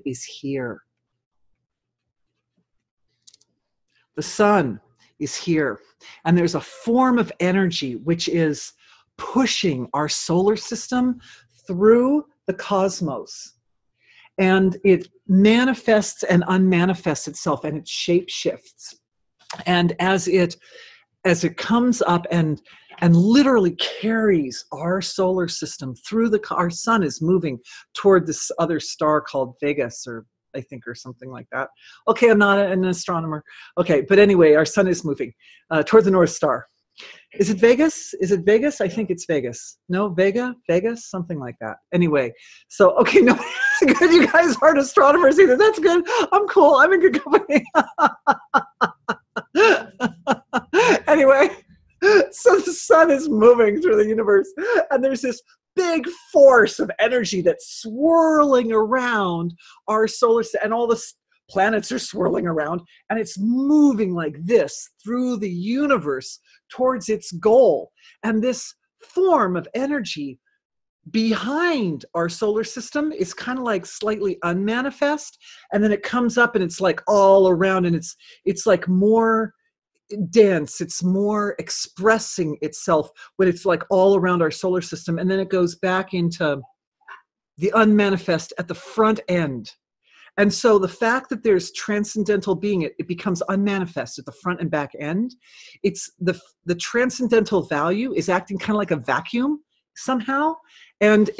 is here. The sun is here, and there's a form of energy which is pushing our solar system through the cosmos, and it manifests and unmanifests itself, and it shape shifts. And as it comes up and literally carries our solar system through our sun is moving toward this other star called Vegas, or I think, or something like that. Okay, I'm not an astronomer. Okay, but anyway, our sun is moving toward the North Star. Is it Vegas? I think it's Vegas. No, Vegas, something like that. Anyway, so, okay, no, good. You guys aren't astronomers either. That's good. I'm cool. I'm in good company. Anyway, So the sun is moving through the universe, and there's this big force of energy that's swirling around our solar system, and all the planets are swirling around, and it's moving like this through the universe towards its goal. And this form of energy behind our solar system is kind of like slightly unmanifest, and then it comes up and it's like all around, and it's like more dense, it's more expressing itself when it's like all around our solar system, and then it goes back into the unmanifest at the front end. And so the fact that there's transcendental being, it becomes unmanifest at the front and back end. It's the transcendental value is acting kind of like a vacuum somehow, and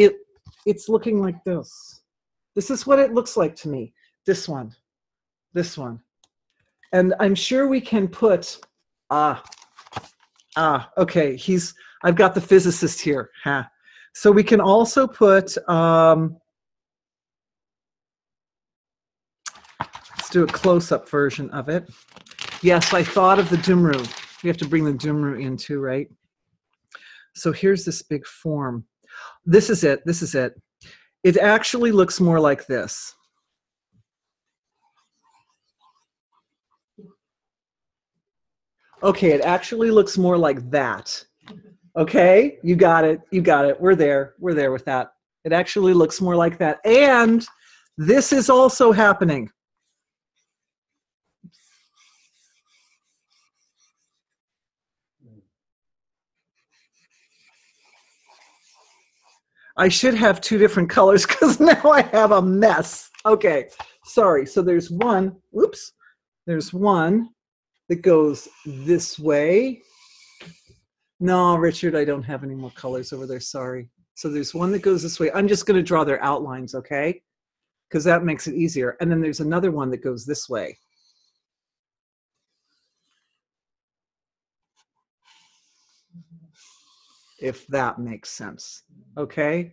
it's looking like this. This is what it looks like to me. This one. And I'm sure we can put, okay, I've got the physicist here. Huh. So we can also put, let's do a close-up version of it. Yes, I thought of the Dumru. We have to bring the Dumru in too, right? So here's this big form. This is it. It actually looks more like this. Okay, it actually looks more like that. Okay, you got it. We're there with that. It actually looks more like that. And this is also happening. I should have two different colors because now I have a mess. Okay, sorry. So there's one, oops, there's one that goes this way. No, Richard, I don't have any more colors over there, sorry. So there's one that goes this way. I'm just gonna draw their outlines, okay? Because that makes it easier. And then there's another one that goes this way. If that makes sense. Okay,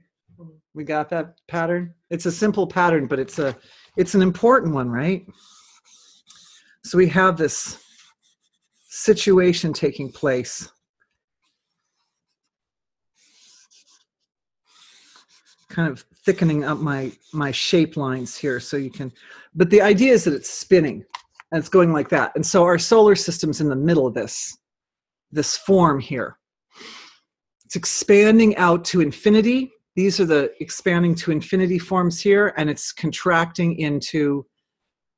we got that pattern. It's a simple pattern, but it's an important one, right? So we have this situation taking place. Kind of thickening up my shape lines here so you can, but the idea is that it's spinning and it's going like that. And so our solar system's in the middle of this form here. It's expanding out to infinity. These are the expanding to infinity forms here, and it's contracting into,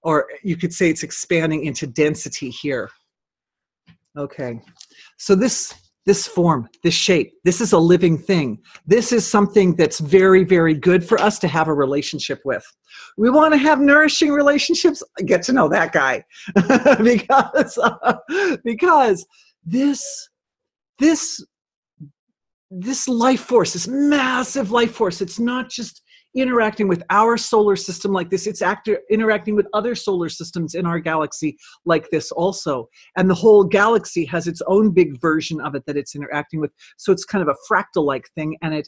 or you could say it's expanding into density here. Okay, so this form, this shape, this is a living thing. This is something that's very, very good for us to have a relationship with. We want to have nourishing relationships. Get to know that guy because this life force, this massive life force, it's not just interacting with our solar system like this, it's interacting with other solar systems in our galaxy like this also. And the whole galaxy has its own big version of it that it's interacting with. So it's kind of a fractal-like thing. And it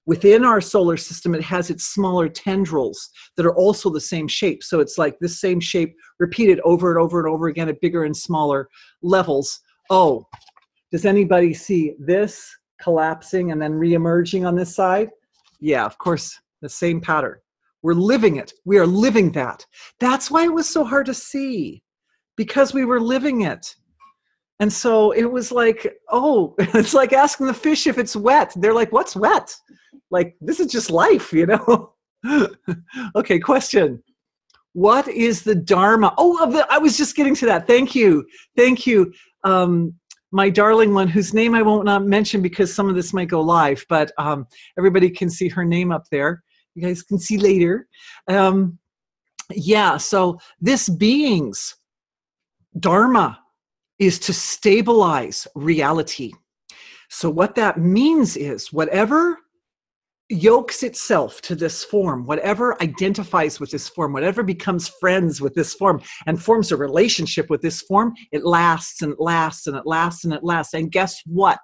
within our solar system, it has its smaller tendrils that are also the same shape. So it's like this same shape repeated over and over and over again at bigger and smaller levels. Oh, does anybody see this collapsing and then re-emerging on this side? Yeah, of course, the same pattern. We're living it. We are living that. That's why it was so hard to see, because we were living it. And so it was like, oh, it's like asking the fish if it's wet. They're like, what's wet? Like, this is just life, you know? Okay, question. What is the Dharma? Oh, I was just getting to that. Thank you. Thank you. My darling one, whose name I won't not mention because some of this might go live, but everybody can see her name up there. You guys can see later. Yeah, so this being's Dharma is to stabilize reality. So what that means is whatever yokes itself to this form, whatever identifies with this form, whatever becomes friends with this form and forms a relationship with this form, it lasts and it lasts and it lasts and it lasts. And guess what?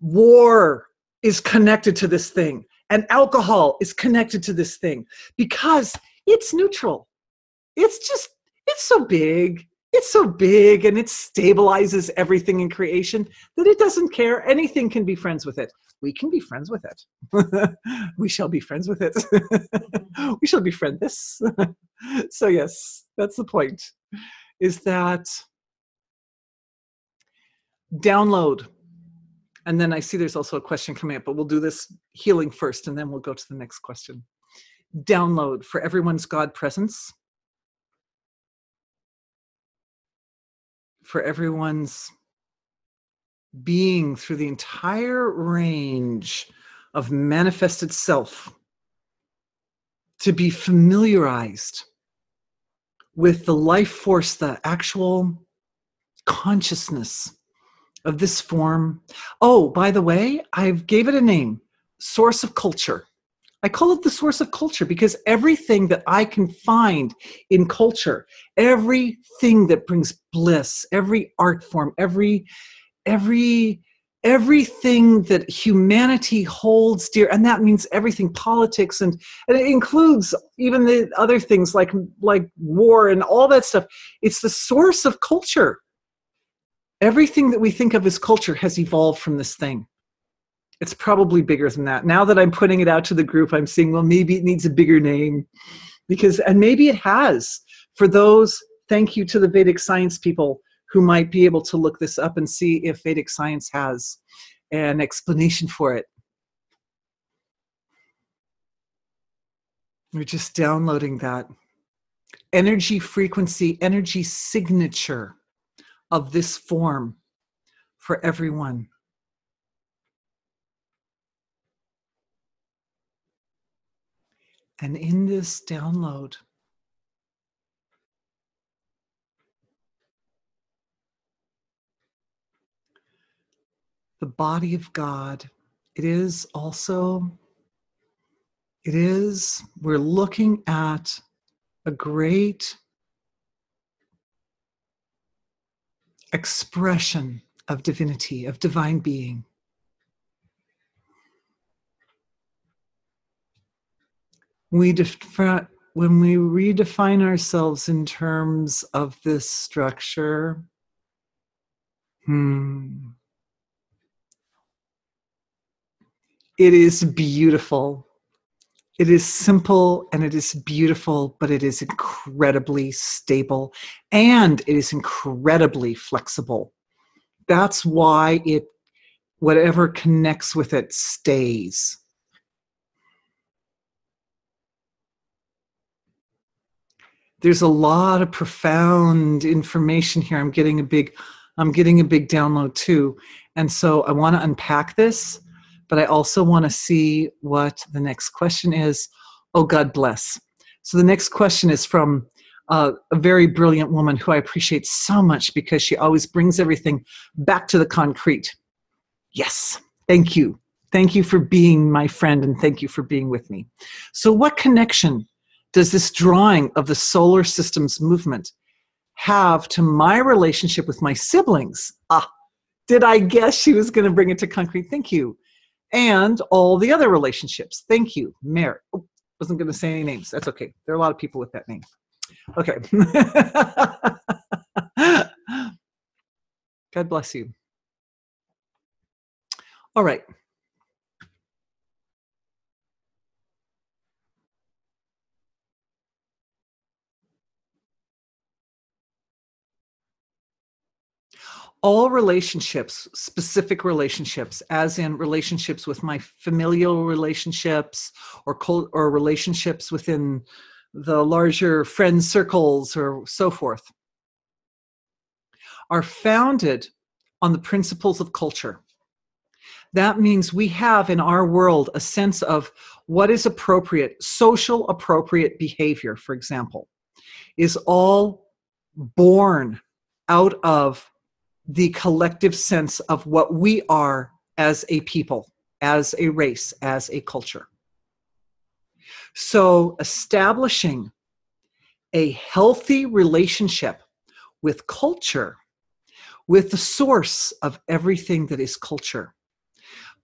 War is connected to this thing, and alcohol is connected to this thing because it's neutral. It's so big. it's so big and it stabilizes everything in creation that it doesn't care. Anything can be friends with it. We can be friends with it. We shall be friends with it. We shall befriend this. So yes, that's the point, is that download. And then I see there's also a question coming up, but we'll do this healing first, and then we'll go to the next question. Download for everyone's God presence, for everyone's being through the entire range of manifested self, to be familiarized with the life force, the actual consciousness of this form. Oh, by the way, I've gave it a name, source of culture. I call it the source of culture because everything that I can find in culture, everything that brings bliss, every art form, everything that humanity holds dear, and that means everything, politics, and it includes even the other things like war and all that stuff. It's the source of culture. Everything that we think of as culture has evolved from this thing. It's probably bigger than that. Now that I'm putting it out to the group, I'm seeing, well, maybe it needs a bigger name, and maybe it has. For those, thank you to the Vedic science people who might be able to look this up and see if Vedic science has an explanation for it. We're just downloading that energy frequency, energy signature of this form for everyone. And in this download, the body of God, we're looking at a great expression of divinity, of divine being. When we redefine ourselves in terms of this structure, it is beautiful. It is simple and it is beautiful, but it is incredibly stable and it is incredibly flexible. That's why whatever connects with it stays. There's a lot of profound information here. I'm getting a big download too. And so I want to unpack this, but I also want to see what the next question is. Oh, God bless. So the next question is from a very brilliant woman who I appreciate so much because she always brings everything back to the concrete. Yes, thank you. Thank you for being my friend and thank you for being with me. So what connection does this drawing of the solar system's movement have to my relationship with my siblings? Did I guess she was going to bring it to concrete? Thank you. And all the other relationships. Thank you, Mary. Oh, wasn't going to say any names. That's okay. There are a lot of people with that name. Okay. God bless you. All right. All relationships, specific relationships, as in relationships with my familial relationships or relationships within the larger friend circles or so forth, are founded on the principles of culture. That means we have in our world a sense of what is appropriate, social appropriate behavior, for example, is all born out of the collective sense of what we are as a people, as a race, as a culture. So establishing a healthy relationship with culture, with the source of everything that is culture,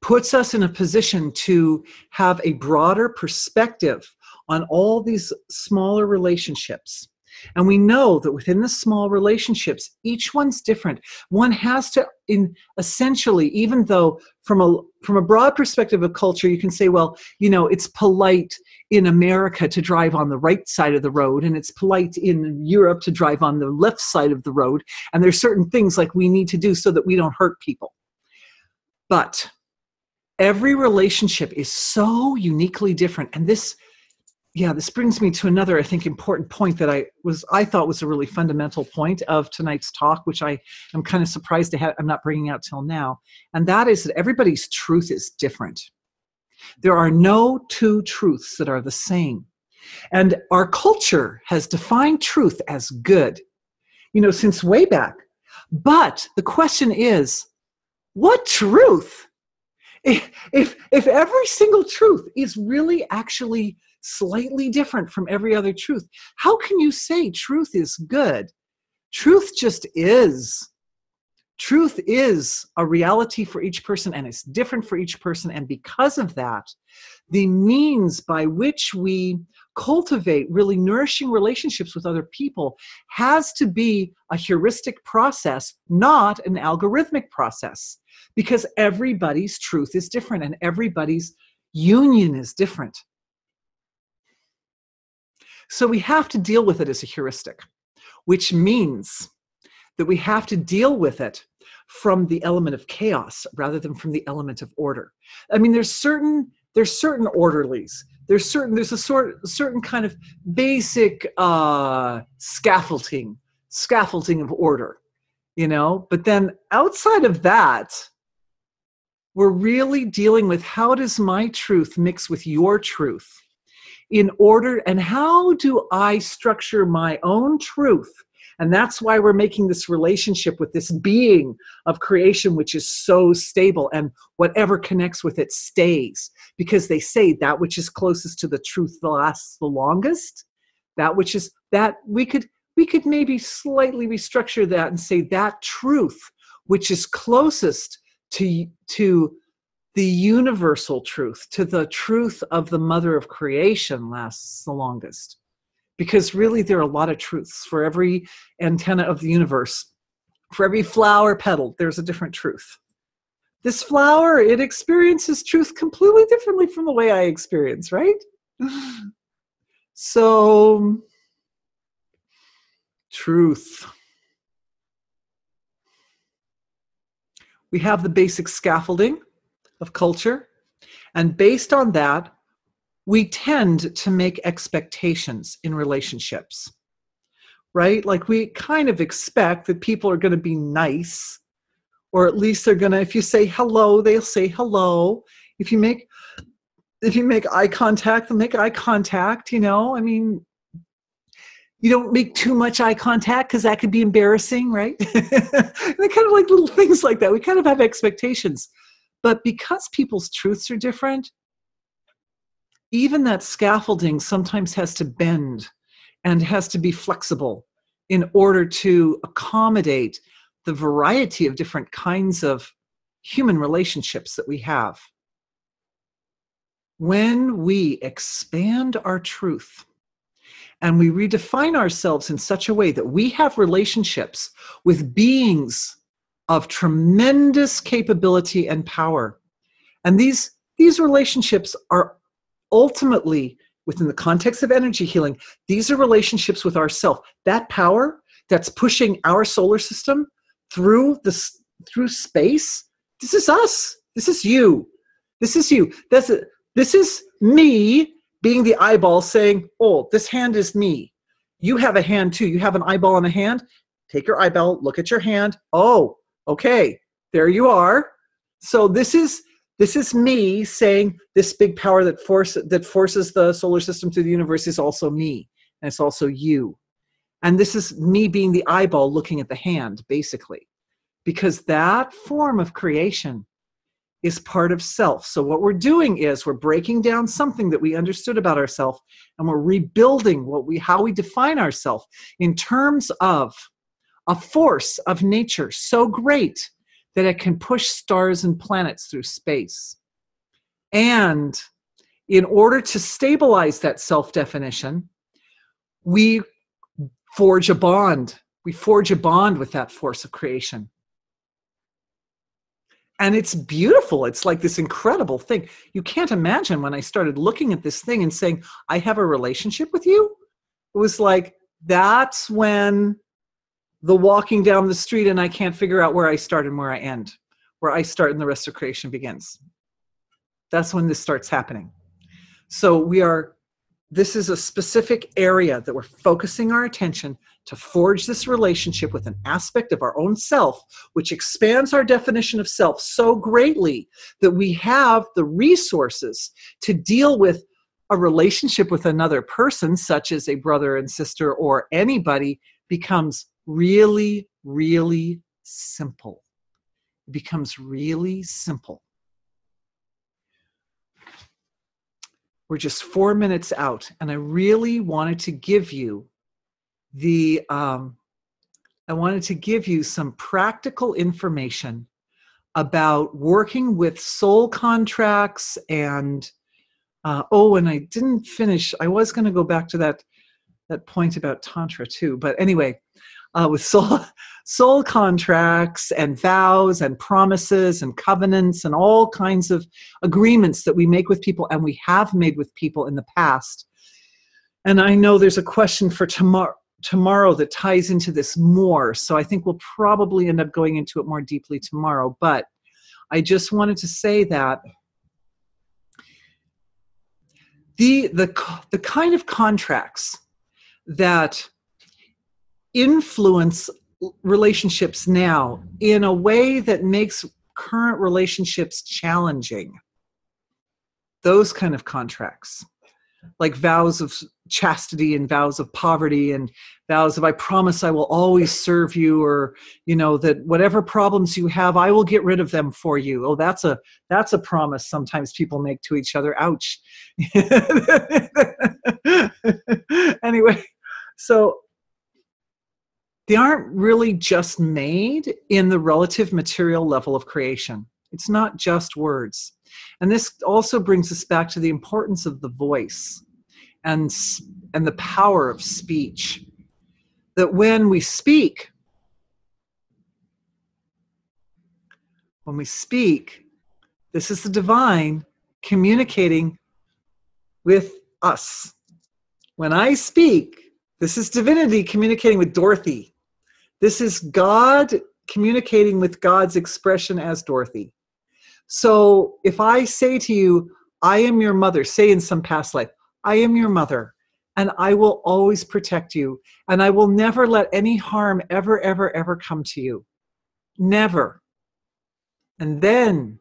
puts us in a position to have a broader perspective on all these smaller relationships And we know that within the small relationships, each one's different. One has to, essentially, even though from a broad perspective of culture, you can say, well, it's polite in America to drive on the right side of the road, and it's polite in Europe to drive on the left side of the road. And there's certain things like we need to do so that we don't hurt people. But every relationship is so uniquely different. And this brings me to another, I think, important point that I thought was a really fundamental point of tonight's talk, which I am kind of surprised to have, I'm not bringing out till now. And that is that everybody's truth is different. There are no two truths that are the same. And our culture has defined truth as good, since way back. But the question is, what truth? If every single truth is really actually slightly different from every other truth, how can you say truth is good? Truth just is. Truth is a reality for each person, and it's different for each person. And because of that, the means by which we cultivate really nourishing relationships with other people has to be a heuristic process, not an algorithmic process, because everybody's truth is different and everybody's union is different. So we have to deal with it as a heuristic, which means that we have to deal with it from the element of chaos rather than from the element of order. I mean, there's certain orderlies. There's a certain kind of basic scaffolding of order, But then outside of that, we're really dealing with how does my truth mix with your truth in order, and how do I structure my own truth? And that's why we're making this relationship with this being of creation, which is so stable, and whatever connects with it stays. Because they say that which is closest to the truth lasts the longest. That which is that we could maybe slightly restructure that and say that truth, which is closest to the universal truth, to the truth of the mother of creation, lasts the longest. Because really there are a lot of truths. For every antenna of the universe, for every flower petal, there's a different truth. This flower, it experiences truth completely differently from the way I experience, right? So, truth. We have the basic scaffolding of culture, and based on that, we tend to make expectations in relationships, right? Like we kind of expect that people are going to be nice, or at least they're going to, if you say hello, they'll say hello. If you make eye contact, they'll make eye contact, I mean, you don't make too much eye contact because that could be embarrassing, right? They're kind of like little things like that. We kind of have expectations. But because people's truths are different, even that scaffolding sometimes has to bend and has to be flexible in order to accommodate the variety of different kinds of human relationships that we have. When we expand our truth and we redefine ourselves in such a way that we have relationships with beings of tremendous capability and power, and these relationships are ultimately, within the context of energy healing, these are relationships with ourself. That power that's pushing our solar system through space, this is us. This is you. This is you. This is me being the eyeball saying, oh, this hand is me. You have a hand too. You have an eyeball and a hand. Take your eyeball, look at your hand. Oh, okay, there you are. So this is me saying this big power that forces the solar system through the universe is also me, and it's also you. And this is me being the eyeball looking at the hand, basically, because that form of creation is part of self. So what we're doing is we're breaking down something that we understood about ourselves, and we're rebuilding how we define ourselves in terms of a force of nature so great that it can push stars and planets through space. And in order to stabilize that self-definition, we forge a bond. We forge a bond with that force of creation. And it's beautiful. It's like this incredible thing. You can't imagine when I started looking at this thing and saying, I have a relationship with you. It was like, that's when the walking down the street and I can't figure out where I start and where I end, where I start and the rest of creation begins. That's when this starts happening. So this is a specific area that we're focusing our attention to forge this relationship with an aspect of our own self, which expands our definition of self so greatly that we have the resources to deal with a relationship with another person, such as a brother and sister or anybody, becomes really, really simple. It becomes really simple. We're just 4 minutes out, and I really wanted to give you some practical information about working with soul contracts and and I didn't finish. I was going to go back to that point about Tantra too, but anyway, with soul contracts and vows and promises and covenants and all kinds of agreements that we make with people and we have made with people in the past. And I know there's a question for tomorrow that ties into this more, so I think we'll probably end up going into it more deeply tomorrow, but I just wanted to say that the kind of contracts that influence relationships now in a way that makes current relationships challenging, those kind of contracts, like vows of chastity and vows of poverty and vows of I promise I will always serve you, or that whatever problems you have I will get rid of them for you. Oh, that's a promise sometimes people make to each other. Ouch. Anyway, so they aren't really just made in the relative material level of creation. It's not just words. And this also brings us back to the importance of the voice and the power of speech. That when we speak, this is the divine communicating with us. When I speak, this is divinity communicating with Dorothy. This is God communicating with God's expression as Dorothy. So if I say to you, I am your mother, say in some past life, I am your mother, and I will always protect you, and I will never let any harm ever, ever, ever come to you. Never. And then,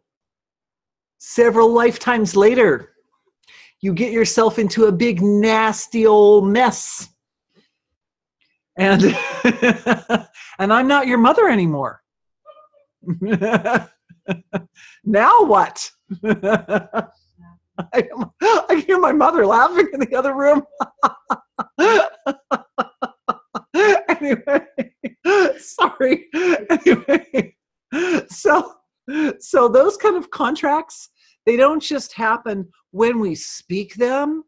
several lifetimes later, you get yourself into a big, nasty old mess. And, and I'm not your mother anymore. Now what? I hear my mother laughing in the other room. Anyway, sorry. Anyway, so those kind of contracts, they don't just happen when we speak them.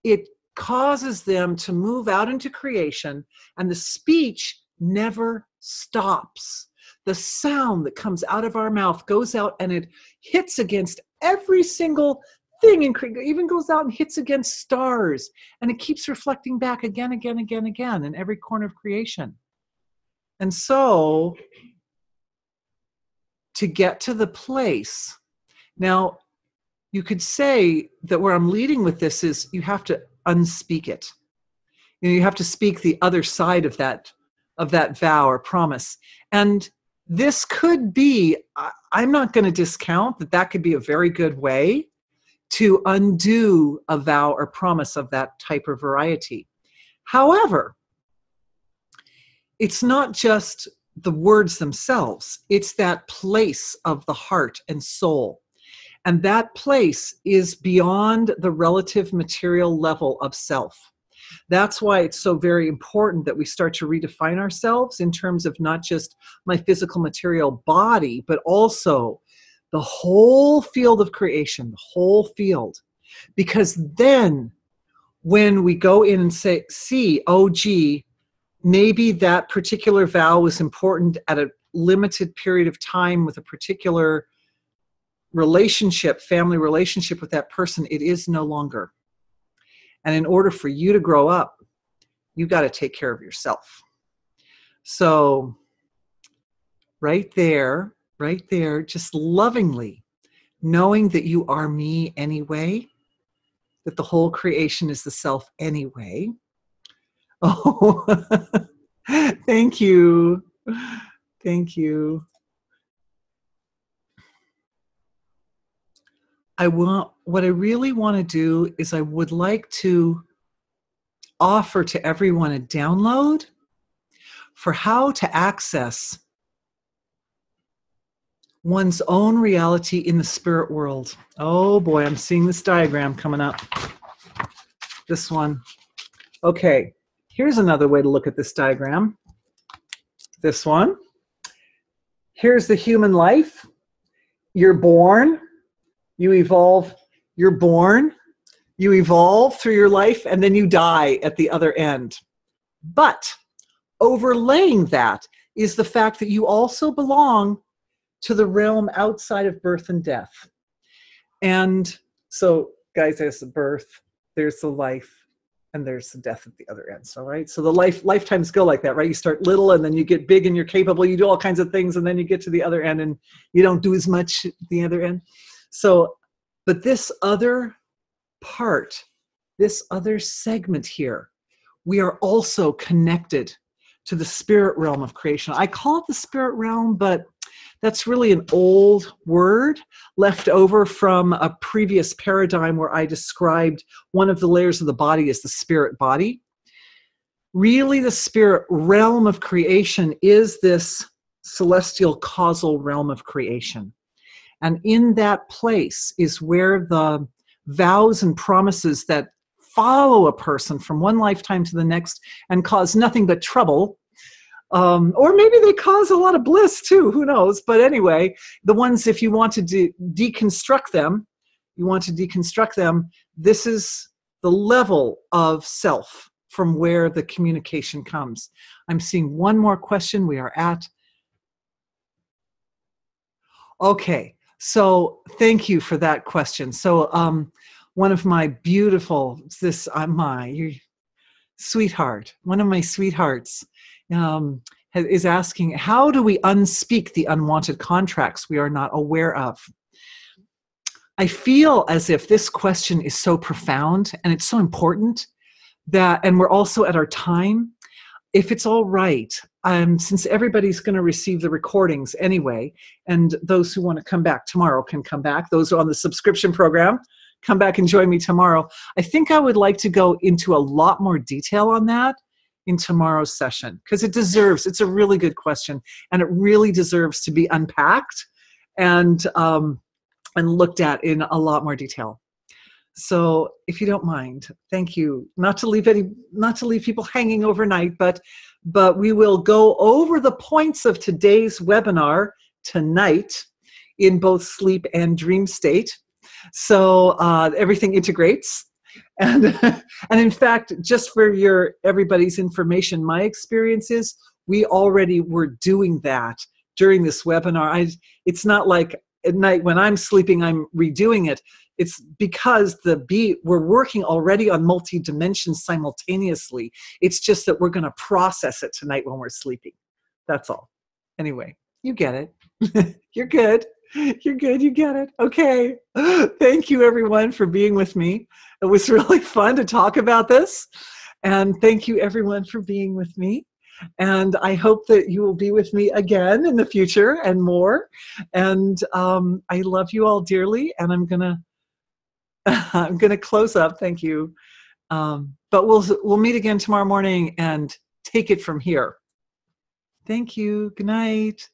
It causes them to move out into creation, and the speech never stops. The sound that comes out of our mouth goes out and it hits against every single thing, and even goes out and hits against stars, and it keeps reflecting back again in every corner of creation. And so to get to the place, now you could say that where I'm leading with this is you have to unspeak it. You have to speak the other side of that vow or promise. And this could be, I'm not going to discount that could be a very good way to undo a vow or promise of that type or variety. However, it's not just the words themselves, it's that place of the heart and soul. And that place is beyond the relative material level of self. That's why it's so very important that we start to redefine ourselves in terms of not just my physical material body, but also the whole field of creation, the whole field. Because then when we go in and say, oh gee, maybe that particular vow was important at a limited period of time with a particular relationship, family relationship with that person. It is no longer. And in order for you to grow up, you got to take care of yourself. So right there, just lovingly knowing that you are me anyway, that the whole creation is the self anyway. Oh, thank you. Thank you. What I really want to do is I would like to offer to everyone a download for how to access one's own reality in the spirit world. Oh boy, I'm seeing this diagram coming up. This one. Okay, here's another way to look at this diagram. This one. Here's the human life. You're born, you evolve, you're born, you evolve through your life, and then you die at the other end. But overlaying that is the fact that you also belong to the realm outside of birth and death. And so, guys, there's the birth, there's the life, and there's the death at the other end. So, right? So the lifetimes go like that, right? You start little and then you get big and you're capable, you do all kinds of things, and then you get to the other end and you don't do as much at the other end. So, but this other part, this other segment here, we are also connected to the spirit realm of creation. I call it the spirit realm, but that's really an old word left over from a previous paradigm where I described one of the layers of the body as the spirit body. Really, the spirit realm of creation is this celestial causal realm of creation. And in that place is where the vows and promises that follow a person from one lifetime to the next and cause nothing but trouble, or maybe they cause a lot of bliss too, who knows? But anyway, the ones, if you want to deconstruct them, this is the level of self from where the communication comes. I'm seeing one more question. We are at. Okay, so thank you for that question. So one of my beautiful, your sweetheart, one of my sweethearts, is asking, how do we unspeak the unwanted contracts we are not aware of? I feel as if this question is so profound and it's so important that, and we're also at our time, if it's all right, since everybody's going to receive the recordings anyway, and those who want to come back tomorrow can come back, those who are on the subscription program, come back and join me tomorrow. I think I would like to go into a lot more detail on that in tomorrow's session, because it's a really good question, and it really deserves to be unpacked and looked at in a lot more detail. So if you don't mind, thank you. Not to leave people hanging overnight, but we will go over the points of today's webinar tonight in both sleep and dream state. So everything integrates. And in fact, just for everybody's information, my experience is we already were doing that during this webinar. It's not like at night when I'm sleeping, I'm redoing it. It's because we're working already on multi-dimensions simultaneously. It's just that we're going to process it tonight when we're sleeping. That's all. Anyway, you get it. You're good. You're good. You get it. Okay. Thank you, everyone, for being with me. It was really fun to talk about this. And thank you, everyone, for being with me. And I hope that you will be with me again in the future and more. And I love you all dearly. And I'm gonna close up. Thank you. But we'll meet again tomorrow morning and take it from here. Thank you. Good night.